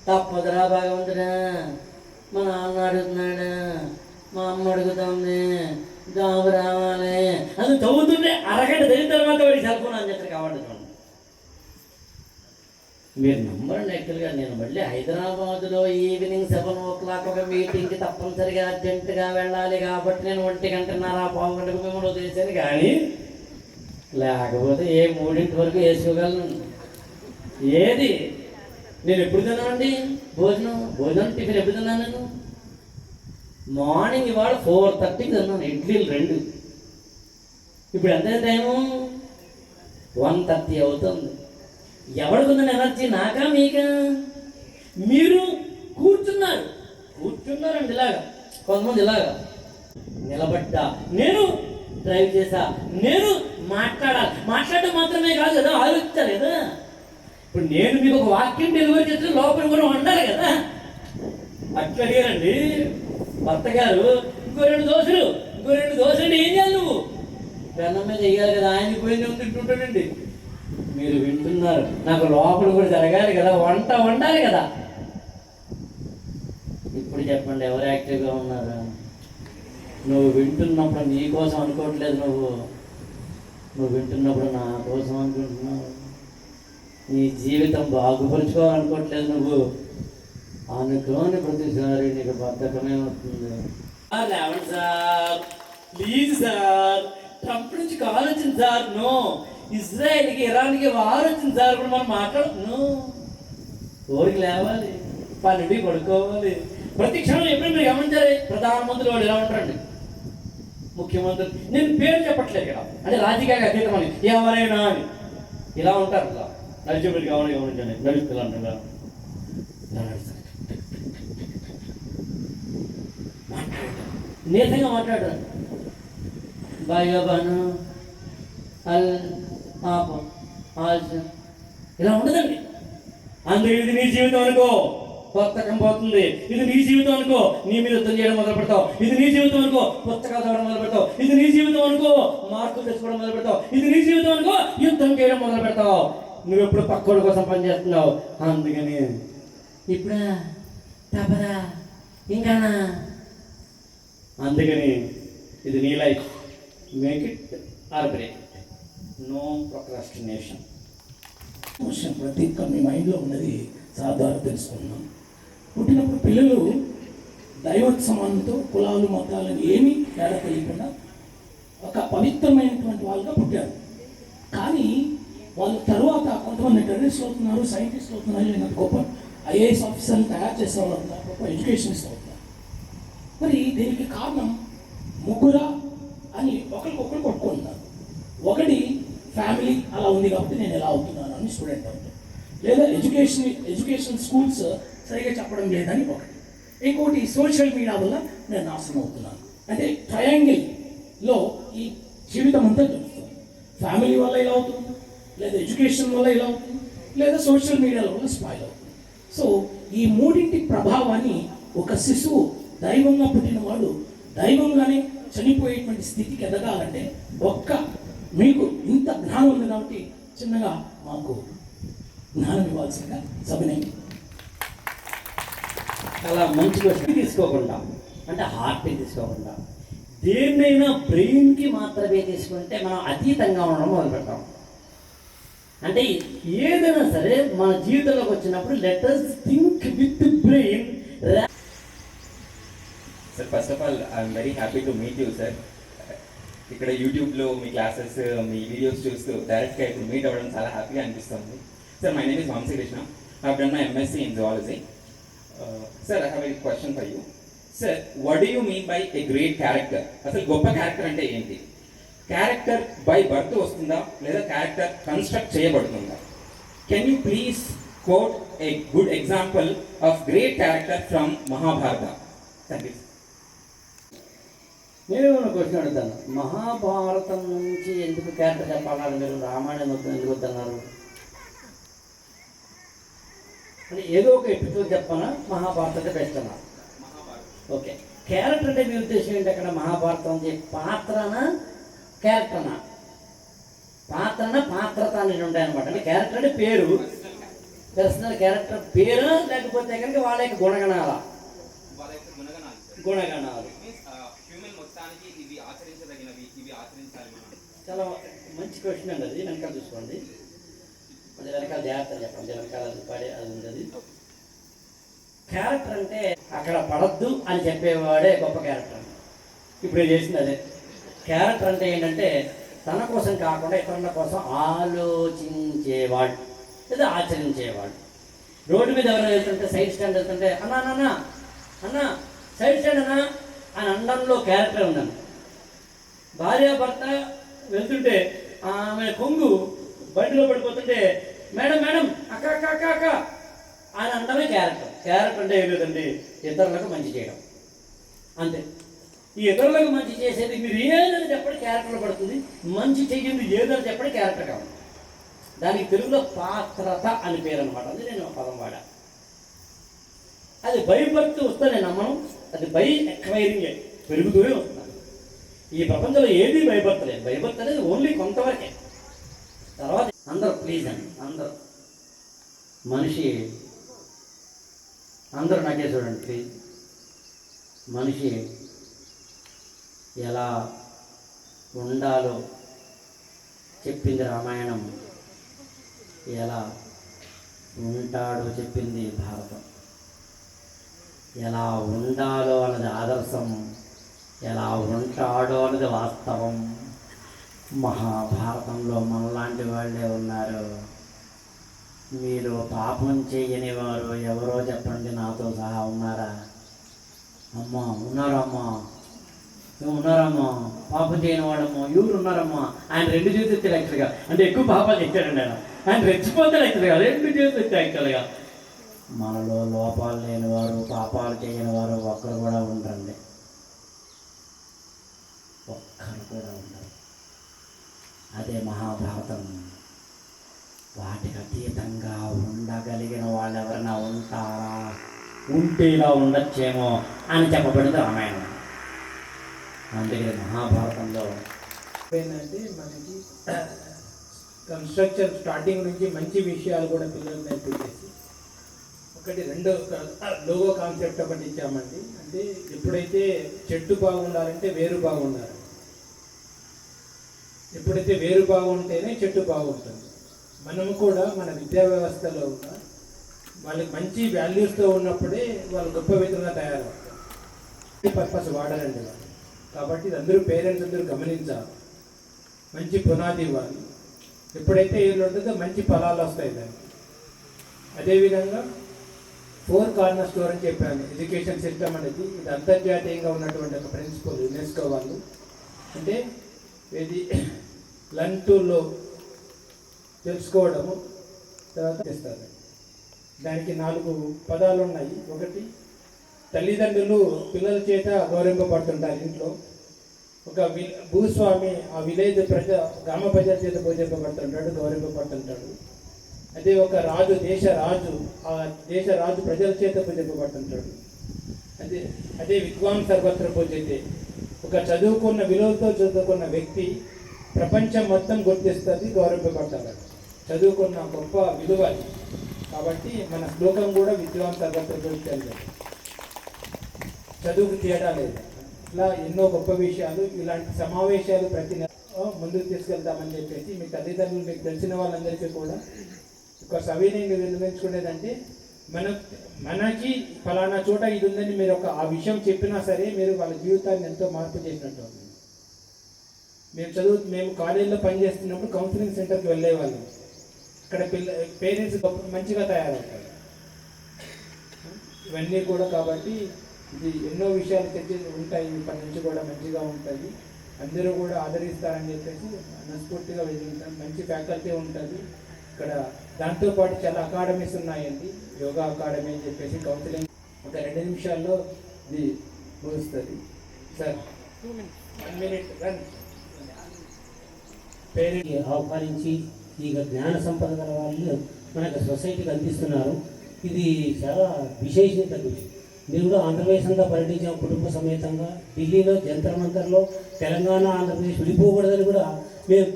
తప్పదురా భగవంతుడా, మా నాన్న అడుగుతున్నాడు, మా అమ్మ అడుగుతుంది, జాబ్ రావాలి అది చదువుతుంటే అరగంట తెలిసిన తర్వాత వాడికి సెల్ ఫోన్ అని చెప్పి కావాలి. మీరు నమ్మరండి, యాక్చువల్గా నేను మళ్ళీ హైదరాబాద్లో ఈవినింగ్ 7 o'clock ఒక మీటింగ్కి తప్పనిసరిగా అర్జెంటుగా వెళ్ళాలి కాబట్టి నేను 1:30 పావు గంటకు మిమ్మల్ని వదిలేసాను. కానీ లేకపోతే 3 వరకు వేసుకోగలను. ఏది నేను ఎప్పుడు తిన్నానండి భోజనం టిఫిన్ ఎప్పుడు తిన్నాను? నేను మార్నింగ్ ఇవాళ 4:30కి తిన్నాను, ఇడ్లీలు 2. ఇప్పుడు ఎంత టైము? 1:30 అవుతుంది. ఎవరికి ఉందని ఎనర్జీ, నాకా మీకా? మీరు కూర్చున్నారండి ఇలాగా, కొంతమంది ఇలాగా నిలబడ్డా, నేను డ్రైవ్ చేసా, నేను మాట్లాడటం మాత్రమే కాదు కదా, ఆలోచించాలి కదా. ఇప్పుడు నేను మీకు ఒక వాక్యం డెలివరీ చేస్తే లోపల కూడా ఉండాలి కదా. అట్లా అడిగారండి భర్త గారు, ఇంకో 2 దోశలు ఏం చేయాలి? నువ్వు పెన్నం మీద వేయాలి కదా, ఆయన పోయింది తింటుంటాడండి. మీరు వింటున్నారు, నాకు లోపల కూడా జరగాలి కదా, వంట వండాలి కదా. ఇప్పుడు చెప్పండి, ఎవరు యాక్టివ్గా ఉన్నారు? నువ్వు వింటున్నప్పుడు నీ కోసం అనుకోవట్లేదు, నువ్వు వింటున్నప్పుడు నా కోసం అనుకుంటున్నావు. నీ జీవితం బాగుపరుచుకోవాలనుకోవట్లేదు, నువ్వు అనుకోని ప్రతిసారి నీకు బద్ధకమే అవుతుంది. లేవండి సార్, ప్లీజ్ సార్, ట్రంప్ నుంచి కాల్ వచ్చింది సార్. నో, ఇజ్రాయెల్కి ఇరాన్కి వార్ వచ్చింది సార్. ఇప్పుడు మనం మాట్లాడుతున్నాం. ఊరికి లేవాలి, 12కి పడుకోవాలి. ప్రతి క్షణం ఎప్పుడు మీరు గమనించాలి, ప్రధానమంత్రి వాళ్ళు ఎలా ఉంటారండి, ముఖ్యమంత్రి, నేను పేరు చెప్పట్లేదు ఇక్కడ, అంటే రాజకీయ అతీతం అని, ఎవరైనా అని ఇలా ఉంటారు. ఇలా నడిచేపటికి కావాలి, గమనించండి, నడుస్తున్నారు నీరసంగా మాట్లాడరు. బాగా బాను అల్ ఆప ఆల్స్ ఇలా ఉండదండి. అందుకే ఇది నీ జీవితం అనుకో, పుస్తకం పోతుంది. ఇది నీ జీవితం అనుకో, నీ మీద యుద్ధం చేయడం మొదలు పెడతావు. ఇది నీ జీవితం అనుకో, పుస్తకాలు చదవడం మొదలు పెడతావు. ఇది నీ జీవితం అనుకో, మార్కులు తెచ్చుకోవడం మొదలు పెడతావు. ఇది నీ జీవితం అనుకో, యుద్ధం చేయడం మొదలు పెడతావు. నువ్వు ఎప్పుడు పక్కోడి కోసం పనిచేస్తున్నావు. అందుకని ఇప్పుడా తప్పదా ఇంకానా? అందుకని ఇది నీ life. Make it or break it. No procrastination. Question ప్రతి ఒక్క మీ మైండ్లో ఉన్నది సార్ ద్వారా తెలుసుకున్నాం. పుట్టినప్పుడు పిల్లలు దైవోత్సవాలతో కులాలు మతాలను ఏమీ తేడా తెలియకుండా ఒక పవిత్రమైనటువంటి వాళ్ళుగా పుట్టారు. కానీ వాళ్ళ తర్వాత కొంతమంది టెర్రరిస్టులు అవుతున్నారు, సైంటిస్టులు అవుతున్నారు, లేదా గొప్ప ఐఏఎస్ ఆఫీసర్ని తయారు చేసే వాళ్ళు అవుతున్నారు, గొప్ప ఎడ్యుకేషనిస్ట్ అవుతున్నారు. మరి దీనికి కారణం ముగ్గురా అని ఒకరికొకరు కొట్టుకుంటున్నారు. ఒకటి ఫ్యామిలీ అలా ఉంది కాబట్టి నేను ఎలా అవుతున్నాను అని స్టూడెంట్ అవుతాను, లేదా ఎడ్యుకేషన్ స్కూల్స్ సరిగా చెప్పడం లేదని ఒకటి, ఇంకోటి సోషల్ మీడియా వల్ల నేను నాశనం అవుతున్నాను. అంటే ట్రయాంగిల్లో ఈ జీవితం అంతా జరుగుతుంది. ఫ్యామిలీ వల్ల ఇలా అవుతుంది, లేదా ఎడ్యుకేషన్ వల్ల ఇలా అవుతుంది, లేదా సోషల్ మీడియాల వల్ల స్పాయిల్ అవుతుంది. సో ఈ మూడింటి ప్రభావాన్ని ఒక శిశువు దైవంగా పుట్టినవాడు దైవంగానే చనిపోయేటువంటి స్థితికి ఎదగాలంటే మీకు ఇంత జ్ఞానం ఉంది కాబట్టి చిన్నగా మాకు జ్ఞానం ఇవ్వాల్సిందిగా సవినయం. చాలా మంచి క్వశ్చన్. తీసుకోకుండా అంటే హార్ట్ని తీసుకోకుండా దేన్నైనా బ్రెయిన్కి మాత్రమే తీసుకుంటే మనం అతీతంగా ఉండడం మొదలు పెడతాం. అంటే ఏదైనా సరే మన జీవితంలోకి వచ్చినప్పుడు let us think with brain. Sir, first of all, I'm very happy to meet you, sir. ఇక్కడ యూట్యూబ్లో మీ క్లాసెస్, మీ వీడియోస్ చూస్తూ డైరెక్ట్గా ఇప్పుడు మీట్ అవ్వడం చాలా హ్యాపీగా అనిపిస్తుంది. Sir, my name is Vamshikrishna. I have done my MSc in zoology. Sir, I have a question for you. Sir, what do you mean by a great character? అసలు గొప్ప క్యారెక్టర్ అంటే ఏంటి? క్యారెక్టర్ బై బర్త్ వస్తుందా, లేదా character construct చేయబడుతుందా? Can you please quote a good example of great character from Mahabharata? Thank you. నేను question అడుగుతాను. మహాభారతం నుంచి ఎందుకు క్యారెక్టర్ చెప్పాలన్నారు మీరు? రామాయణం మొత్తం ఎందుకు వద్దన్నారు? అంటే ఏదో ఒక ఎపిసోడ్ చెప్పానా? మహాభారత బెస్ట్ అన్నారు. ఓకే, క్యారెక్టర్ అంటే మీ ఉద్దేశం ఏంటి? అక్కడ మహాభారతం పాత్రనా క్యారెక్టర్నా? పాత్రత అనేది ఉంటాయన్నమాట. అంటే క్యారెక్టర్ అంటే పేరు, పర్సనల్ క్యారెక్టర్ పేరు, లేకపోతే కనుక వాళ్ళ యొక్క గుణగణాలు. చాలా మంచి క్వశ్చన్ అండి అది. వెనకాల చూసుకోండి, అది వెనకాల జాగ్రత్తగా చెప్పండి. వెనకాల అది పడే అది ఉంది. క్యారెక్టర్ అంటే అక్కడ పడద్దు అని చెప్పేవాడే గొప్ప క్యారెక్టర్. ఇప్పుడు చేసింది అదే. క్యారెక్టర్ అంటే ఏంటంటే తన కోసం కాకుండా ఇతరుల కోసం ఆలోచించేవాడు లేదా ఆచరించేవాడు. రోడ్డు మీద ఎవరైనా వెళ్తుంటే, సైడ్ స్టాండ్ వెళ్తుంటే అన్నా సైడ్ స్టాండ్ అన్నా అని అనడంలో క్యారెక్టర్ ఉందండి. భార్యాభర్త వెళ్తుంటే ఆమె కొంగు బండిలో పడిపోతుంటే మేడం అక్క అక్క అక్క అక్క అని అనడమే క్యారెక్టర్. క్యారెక్టర్ అంటే ఏం లేదండి, ఇతరులకు మంచి చేయడం అంతే. ఈ ఇతరులకు మంచి చేసేది మీరు ఏదని చెప్పండి క్యారెక్టర్ పడుతుంది, మంచి చెయ్యింది ఏదని చెప్పండి క్యారెక్టర్ కావాలి. దానికి తెలుగులో పాత్రత అని పేరు అనమాట. అది నేను పదం వాడా. అది బై బర్త్ వస్తే నేను నమ్మను, అది బై ఎక్వైరింగ్ పెరుగుతూనే వస్తుంది. ఈ ప్రపంచంలో ఏది బై బర్త్ లేదు. బై బర్త్ అనేది ఓన్లీ కొంతవరకే. తర్వాత అందరూ ప్లీజ్ అండి, అందరూ నాకే చూడండి ప్లీజ్. మనిషి ఎలా ఉండాలో చెప్పింది రామాయణం, ఎలా ఉంటాడో చెప్పింది భారతం. ఎలా ఉండాలో అన్నది ఆదర్శం, ఎలా ఉంటాడో అన్నది వాస్తవం. మహాభారతంలో మనలాంటి వాళ్ళే ఉన్నారు. మీరు పాపం చేయని వారు ఎవరో చెప్పండి, నాతో సహా ఉన్నారా? అమ్మా ఉన్నారమ్మా, ఉన్నారమ్మా. పాపం చేయని వాడమ్మా ఎవరు ఉన్నారమ్మా? ఆయన 2 చేసి వచ్చాడు యాక్చువల్గా. అంటే ఎక్కువ పాపాలు చేశాడండి ఆయన రెచ్చిపోతాడు యాక్చువల్గా. 2 చేసి వచ్చాడు యాక్చువల్గా. మనలో లోపాలు లేని వారు, పాపాలు చేయని వారు ఒక్కరు కూడా ఉండరండి. ఒక్కరు కూడా ఉండరు. అదే మహాభారతం. వాటికి అతీతంగా ఉండగలిగిన వాళ్ళు ఎవరైనా ఉంటారా? ఉంటే ఇలా ఉండొచ్చేమో అని చెప్పబడింది రామాయణం. అందుకే మహాభారతంలో ఏంటంటే మనకి కన్స్ట్రక్షన్ స్టార్టింగ్ నుంచి మంచి విషయాలు కూడా పిల్లలు నేర్పించేసి ఒకటి రెండో లోగో కాన్సెప్ట్ ఒకటి ఇచ్చామండి. అంటే ఎప్పుడైతే చెట్టు బాగుండాలంటే వేరు బాగుండాలి. ఎప్పుడైతే వేరు బాగుంటేనే చెట్టు బాగుంటుంది. మనము కూడా మన విద్యా వ్యవస్థలో ఉన్న వాళ్ళకి మంచి వాల్యూస్తో ఉన్నప్పుడే వాళ్ళు గొప్ప విధంగా తయారవుతారు. పర్పస్ వాడాలండి వాళ్ళు. కాబట్టి ఇది అందరూ పేరెంట్స్ అందరూ గమనించాలి. మంచి పునాది ఇవ్వాలి. ఎప్పుడైతే వీళ్ళు ఉంటుందో మంచి ఫలాలు వస్తాయి దానికి. అదేవిధంగా 4 కార్నర్ స్టోర్ అని చెప్పాను. ఎడ్యుకేషన్ సిస్టమ్ అనేది ఇది అంతర్జాతీయంగా ఉన్నటువంటి ఒక ప్రిన్సిపల్ యునెస్కో వాళ్ళు. అంటే ఇది లర్న్ టు లో తెలుసుకోవడము, తర్వాత చేస్తారు. దానికి 4 పదాలు ఉన్నాయి. ఒకటి, తల్లిదండ్రులు పిల్లల చేత గౌరవింపబడుతుంటారు ఇంట్లో. ఒక భూస్వామి ఆ విలేజ్ గ్రామ ప్రజల చేత పూజింపబడుతుంటాడు, గౌరవింపబడుతుంటాడు. అదే ఒక రాజు, ఆ దేశ రాజు ప్రజల చేత పూజింపబడుతుంటాడు. అదే విద్వాన్ సర్వత్ర పూజ్యతే. ఒక విలువలతో చదువుకున్న వ్యక్తి ప్రపంచం మొత్తం గుర్తిస్తుంది, గౌరవింపబడతాడు. చదువుకున్న గొప్ప విలువ అది. కాబట్టి మన శ్లోకం కూడా విద్వాన్ సర్వత్ర పూజ్యతే. చదువుకు తేడా లేదు. ఇట్లా ఎన్నో గొప్ప విషయాలు, ఇలాంటి సమావేశాలు ప్రతి నెల ముందుకు తీసుకెళ్తామని చెప్పేసి మీ తల్లిదండ్రులు, మీకు తెలిసిన వాళ్ళందరికీ కూడా ఒక సవినయంగా విన్నవించుకునేదంటే, మనకి ఫలానా చోట ఇది ఉందని మీరు ఆ విషయం చెప్పినా సరే మీరు వాళ్ళ జీవితాన్ని ఎంతో మార్పు చేసినట్టు అవుతుంది. మేము కాలేజీలో పనిచేస్తున్నప్పుడు కౌన్సిలింగ్ సెంటర్కి వెళ్ళేవాళ్ళం. ఇక్కడ పేరెంట్స్ మంచిగా తయారవుతారు. ఇవన్నీ కూడా కాబట్టి ఇది ఎన్నో విషయాలు చర్చ ఉంటాయి. ఇప్పటి నుంచి కూడా మంచిగా ఉంటుంది. అందరూ కూడా ఆదరిస్తారని చెప్పేసి మనస్ఫూర్తిగా వెళ్తాం. మంచి ఫ్యాకల్టీ ఉంటుంది ఇక్కడ. దాంతోపాటు చాలా అకాడమీస్ ఉన్నాయండి. యోగా అకాడమీ అని చెప్పేసి, కౌన్సిలింగ్. ఒక 2 నిమిషాల్లో ఇది ముగుస్తుంది సార్. 1 minute run. పేరెంట్కి ఆహ్వానించి ఈ జ్ఞాన సంపద గల వాళ్ళు మనకు సొసైటీకి అందిస్తున్నారు. ఇది చాలా విశేషత. మీరు కూడా ఆంధ్రప్రదేశ్ అంతా పర్యటించాం కుటుంబ సమేతంగా. ఢిల్లీలో జంతర్ మంతర్లో తెలంగాణ, ఆంధ్రప్రదేశ్ విడిపోకూడదని కూడా మేము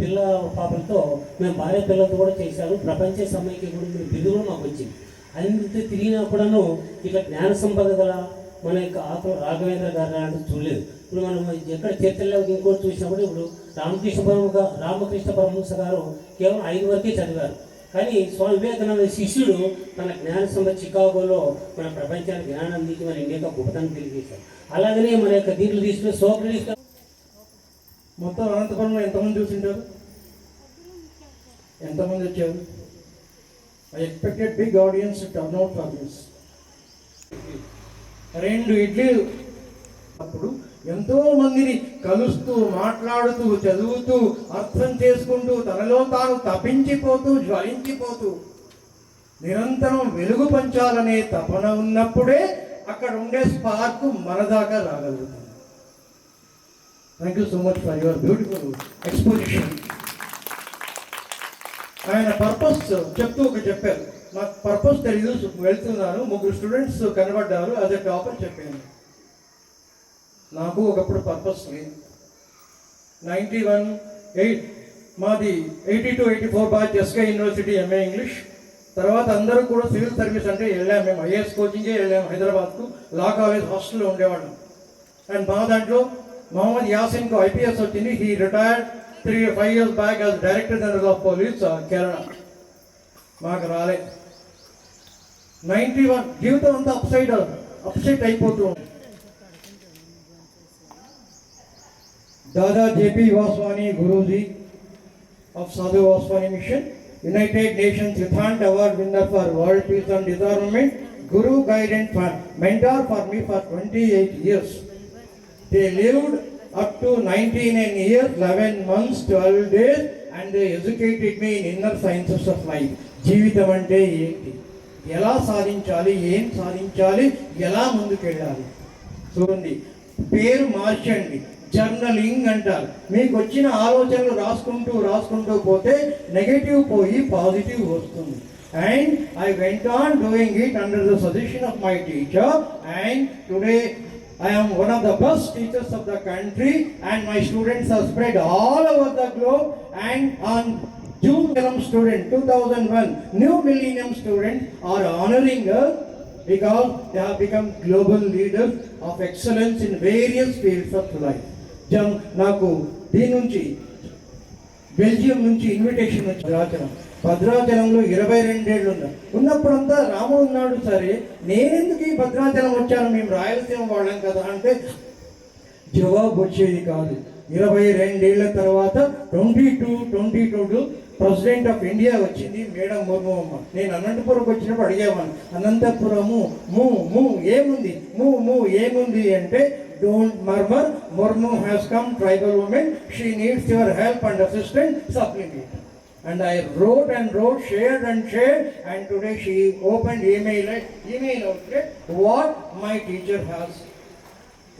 పాపలతో, మేము భార్య పిల్లలతో కూడా చేశాము. ప్రపంచ సమైక్య కూడా మేము బిల్లు కూడా మాకు వచ్చింది. అంతే తిరిగినప్పుడను ఇక జ్ఞాన సంపద గల మన యొక్క ఆకులు రాఘవేంద్ర గారు లాంటిది చూడలేదు. ఇప్పుడు మనం ఎక్కడ చర్చల్లో ఇంకోటి చూసినప్పుడు ఇప్పుడు రామకృష్ణ పరమహంస గారు కేవలం 5 వరకే చదివారు. కానీ స్వామి వివేకానంద శిష్యుడు తన జ్ఞాన సంపద చికాగోలో మన ప్రపంచానికి జ్ఞానం అందించి మన ఇండియాకు గొప్పతనం తెలియజేశారు. అలాగనే మన యొక్క దీంట్లో తీసుకుని సోక్రటీస్ మొత్తం అనంతపురంలో ఎంతమంది చూసింటారు? ఎంతమంది వచ్చారు? I expected big audience turn out for this. 2 ఇడ్లీలు అప్పుడు ఎంతో మందిని కలుస్తూ, మాట్లాడుతూ, చదువుతూ, అర్థం చేసుకుంటూ, తనలో తాను తపించిపోతూ, జ్వలించిపోతూ, నిరంతరం వెలుగు పంచాలనే తపన ఉన్నప్పుడే అక్కడ ఉండే స్పార్క్ మన దాకా రాగలుగుతుంది. Thank you so much for your beautiful exposition. ఆయన పర్పస్ చెప్తూ చెప్పారు. నాకు పర్పస్ తెలియదు, వెళ్తున్నాను, 3 స్టూడెంట్స్ కనబడ్డారు, అదే టాపర్ చెప్పాను. నాకు ఒకప్పుడు పర్పస్ లేదు. 91 మాది 82-84 batch SK university MA English. తర్వాత అందరూ కూడా సివిల్ సర్వీస్ అంటే వెళ్ళాము. మేము ఐఏఎస్ కోచింగే వెళ్ళాము హైదరాబాద్కు. లా కాలేజ్ హాస్టల్లో ఉండేవాళ్ళం. అండ్ మా దాంట్లో మొహమ్మద్ యాసిన్కు ఐపీఎస్ వచ్చింది. He retired 5 years back as director general of police Kerala. మాకు రాలేదు. 91 జీవితం అంతా అప్సైట్ అయిపోతూ ఉంది. Dada J.P. Vaswani Guruji of Sadhu Vaswani Mission, United Nations Yuthant Award winner for World Peace and Disarmament, Guru guidance mentor for me for 28 years. They lived up to 19 years, 11 months, 12 days, and they educated me in inner sciences of life. జీవితం అంటే ఏంటి, ఎలా సాధించాలి, ఏం సాధించాలి, ఎలా ముందుకెళ్ళాలి. చూడండి, పేరు మార్చండి. జర్నలింగ్ అంటారు. మీకు వచ్చిన ఆలోచనలు రాసుకుంటూ పోతే నెగటివ్ పోయి పాజిటివ్ వస్తుంది. And I went on doing it under the suggestion of my teacher, and today I am one of the best teachers of the country, and my students are spread all over the globe. And on June Millennium student 2001 New Millennium students are honoring us because they have become global leaders of excellence in various fields of life. నాకు దీని నుంచి Belgium నుంచి invitation వచ్చిన భద్రాచలంలో 22 ఏళ్ళు ఉన్నప్పుడంతా రాముడు ఉన్నాడు. సరే నేనెందుకు ఈ భద్రాచలం వచ్చాను, మేము రాయలసీమ వాళ్ళం కదా అంటే జవాబు వచ్చేది కాదు. 22 ఏళ్ల తర్వాత 22 ప్రెసిడెంట్ ఆఫ్ ఇండియా వచ్చింది మేడం ముర్ము అమ్మ. నేను అనంతపురంకి వచ్చినప్పుడు అడిగేవాను, అనంతపురము ఏముంది అంటే, don't murmur, Murmu has come, tribal women, she needs your help and assistant, supplement. And I wrote, shared, and today she opened email outlet. What my teacher has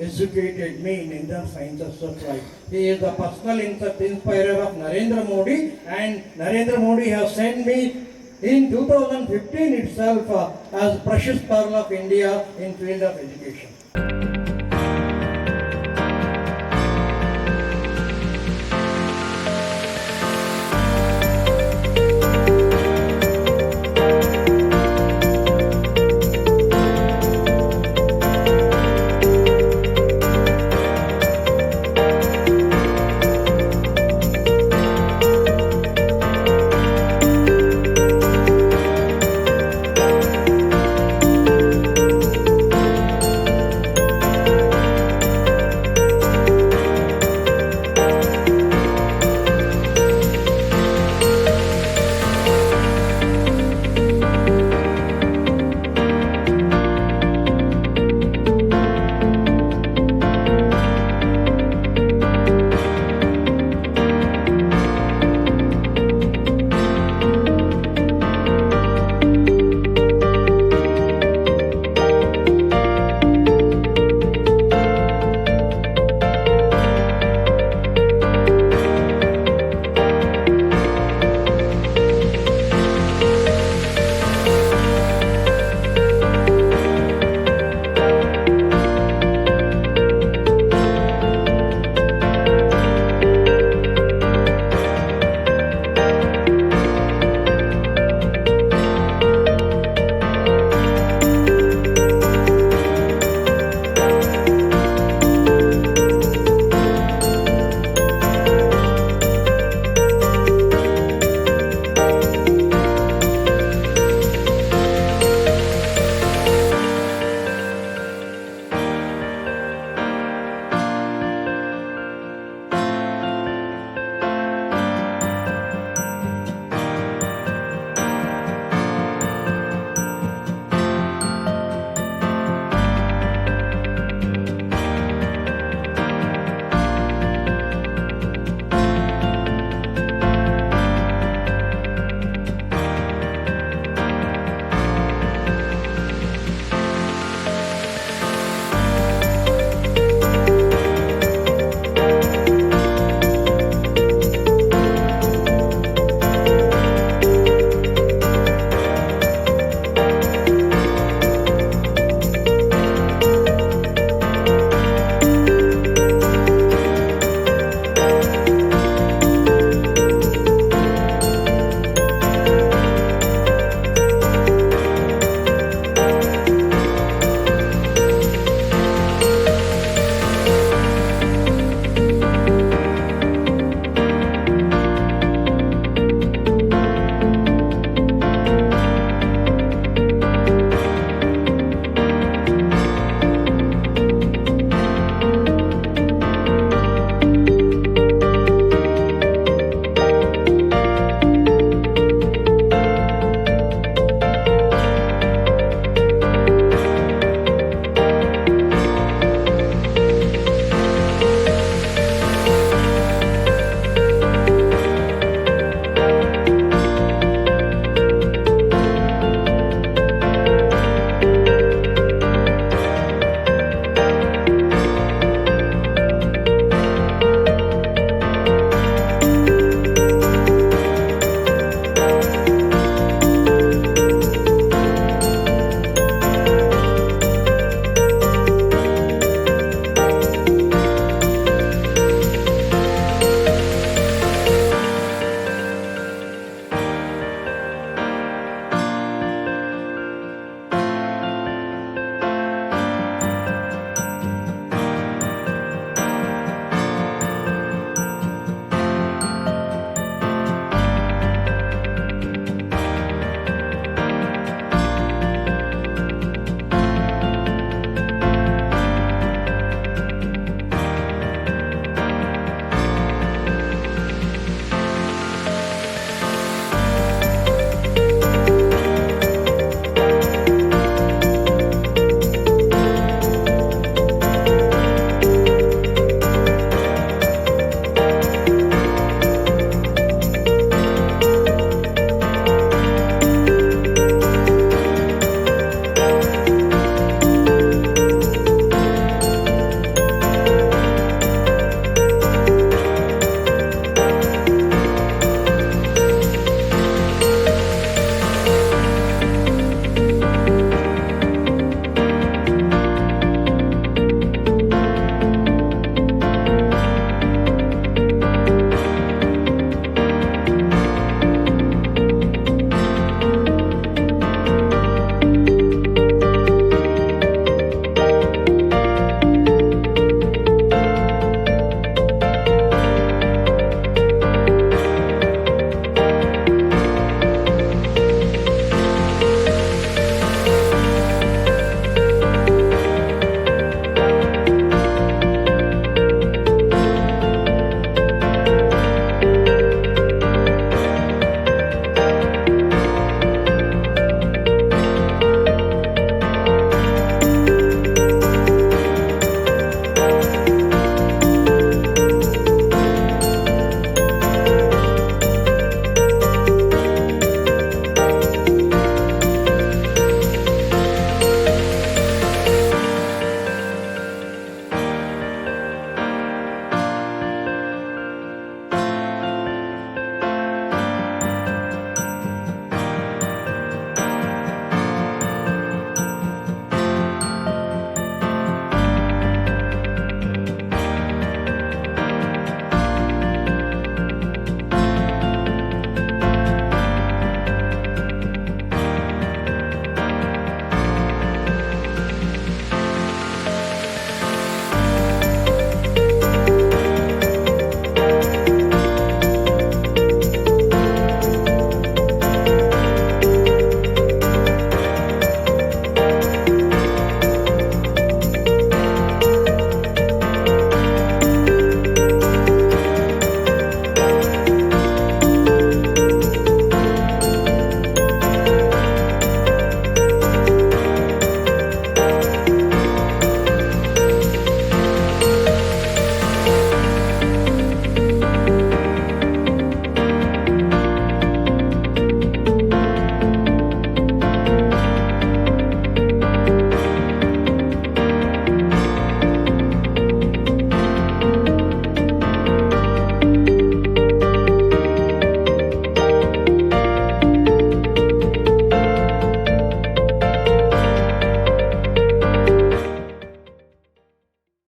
educated me in the sciences of life. He is the personal inspirer of Narendra Modi, and Narendra Modi has sent me in 2015 itself as precious pearl of India in field of education.